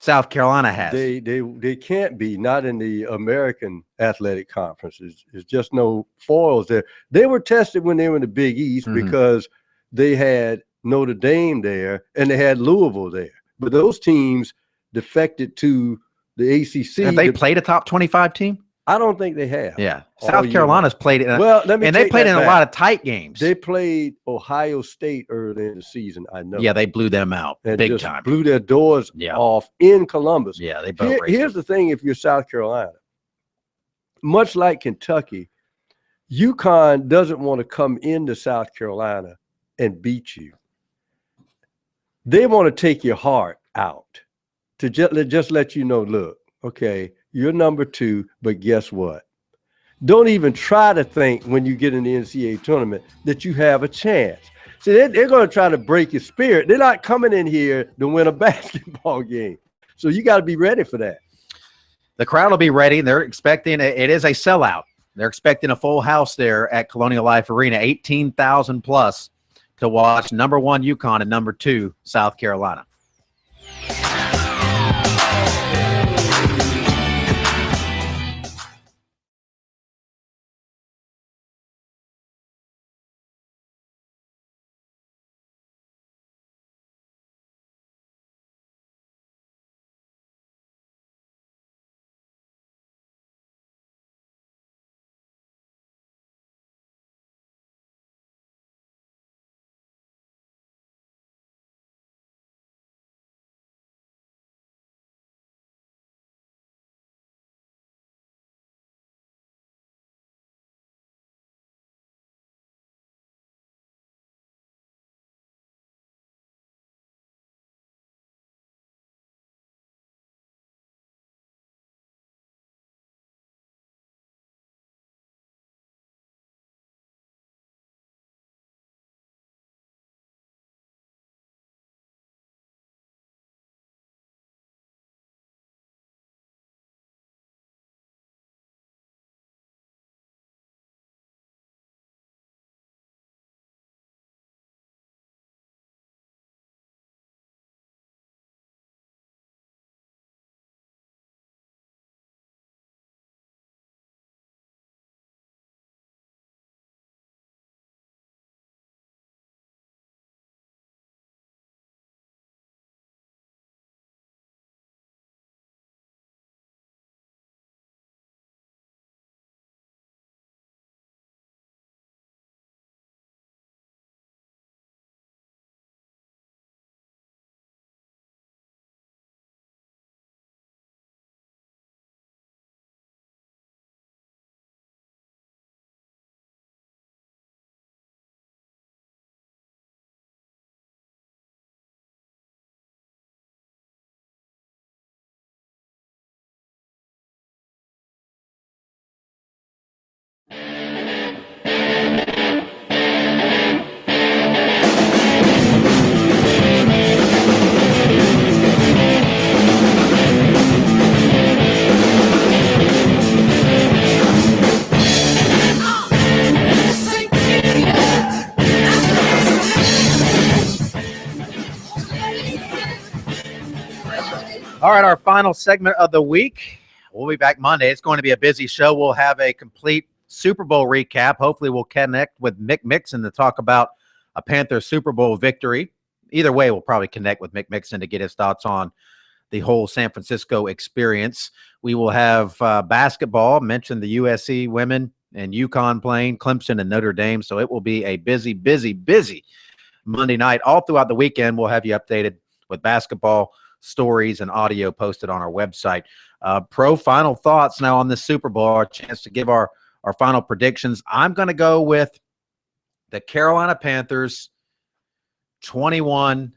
South Carolina has. They can't be, not in the American Athletic Conference. There's just no foils there. They were tested when they were in the Big East because they had Notre Dame there and they had Louisville there. But those teams defected to the ACC. Have they played a top 25 team? I don't think they have. Yeah. South Carolina's played it. Well, they played in a lot of tight games. They played Ohio State early in the season, I know. Yeah, they blew them out big time. Blew their doors off in Columbus. Yeah, they both Here's the thing, if you're South Carolina, much like Kentucky, UConn doesn't want to come into South Carolina and beat you. They want to take your heart out to just let you know, look, okay, you're number 2, but guess what? Don't even try to think when you get in the NCAA tournament that you have a chance. See, they're going to try to break your spirit. They're not coming in here to win a basketball game. So you got to be ready for that. The crowd will be ready. They're expecting it is a sellout. They're expecting a full house there at Colonial Life Arena, 18,000 plus to watch number 1 UConn and number 2 South Carolina. All right, our final segment of the week. We'll be back Monday. It's going to be a busy show. We'll have a complete Super Bowl recap. Hopefully we'll connect with Mick Mixon to talk about a Panthers Super Bowl victory. Either way, we'll probably connect with Mick Mixon to get his thoughts on the whole San Francisco experience. We will have basketball, mentioned the USC women and UConn playing, Clemson and Notre Dame. So it will be a busy, busy, busy Monday night. All throughout the weekend, we'll have you updated with basketball stories and audio posted on our website. Pro final thoughts now on this Super Bowl, our chance to give our final predictions. I'm going to go with the Carolina Panthers 21-20.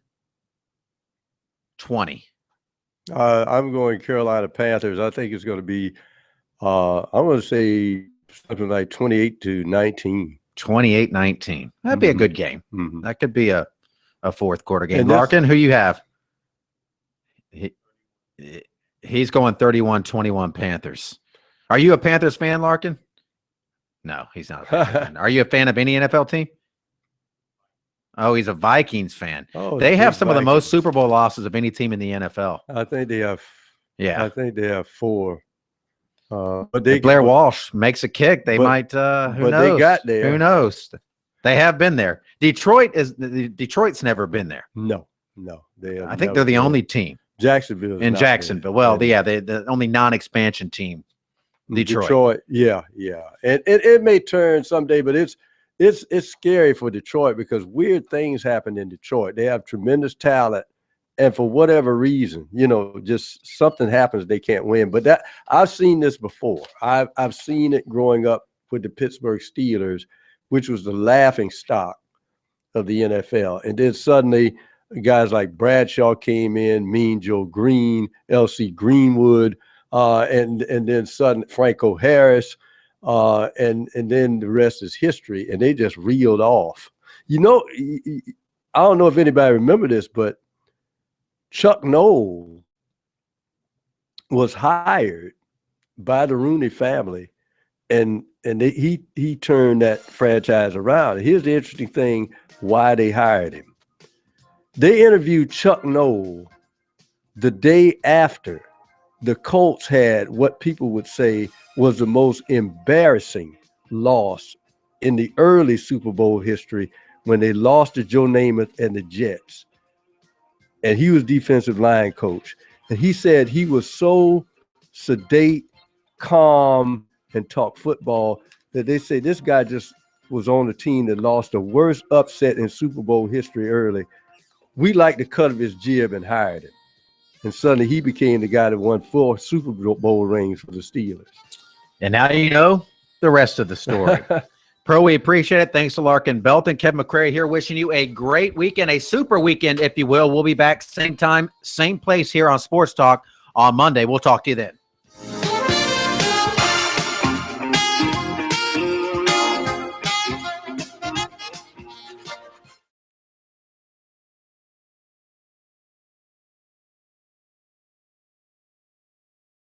I'm going Carolina Panthers. I think it's going to be, I'm going to say something like 28-19. 28-19. That'd be a good game. Mm-hmm. That could be a fourth quarter game. Larkin, who you have? He's going 31-21 Panthers. Are you a Panthers fan, Larkin? No, he's not a Panthers fan. Are you a fan of any NFL team? Oh, he's a Vikings fan. Oh, they have some of the most Super Bowl losses of any team in the NFL. I think they have. Yeah, I think they have 4. But if Blair Walsh makes a kick, they might. Who knows? They got there. Who knows? They have been there. Detroit's never been there. No. I think they're the only team. Jacksonville. In Jacksonville. Well, yeah, the only non-expansion team. Detroit. Yeah. And it may turn someday, but it's scary for Detroit because weird things happen in Detroit. They have tremendous talent, and for whatever reason, just something happens, they can't win. But that I've seen this before. I've seen it growing up with the Pittsburgh Steelers, which was the laughing stock of the NFL. And then suddenly guys like Bradshaw came in, Mean Joe Green, L.C. Greenwood, and then suddenly Franco Harris, and then the rest is history. And they just reeled off. You know, I don't know if anybody remember this, but Chuck Noll was hired by the Rooney family, and he turned that franchise around. And here's the interesting thing, why they hired him. They interviewed Chuck Noll the day after the Colts had what people would say was the most embarrassing loss in the early Super Bowl history, when they lost to Joe Namath and the Jets. And he was defensive line coach. And he said he was so sedate, calm, and talked football that they say this guy just was on a team that lost the worst upset in Super Bowl history early. We liked the cut of his jib and hired him. And suddenly he became the guy that won 4 Super Bowl rings for the Steelers. And now you know the rest of the story. Pro, we appreciate it. Thanks to Larkin Belton. Kevin McCrary here wishing you a great weekend, a super weekend, if you will. We'll be back same time, same place here on Sports Talk on Monday. We'll talk to you then.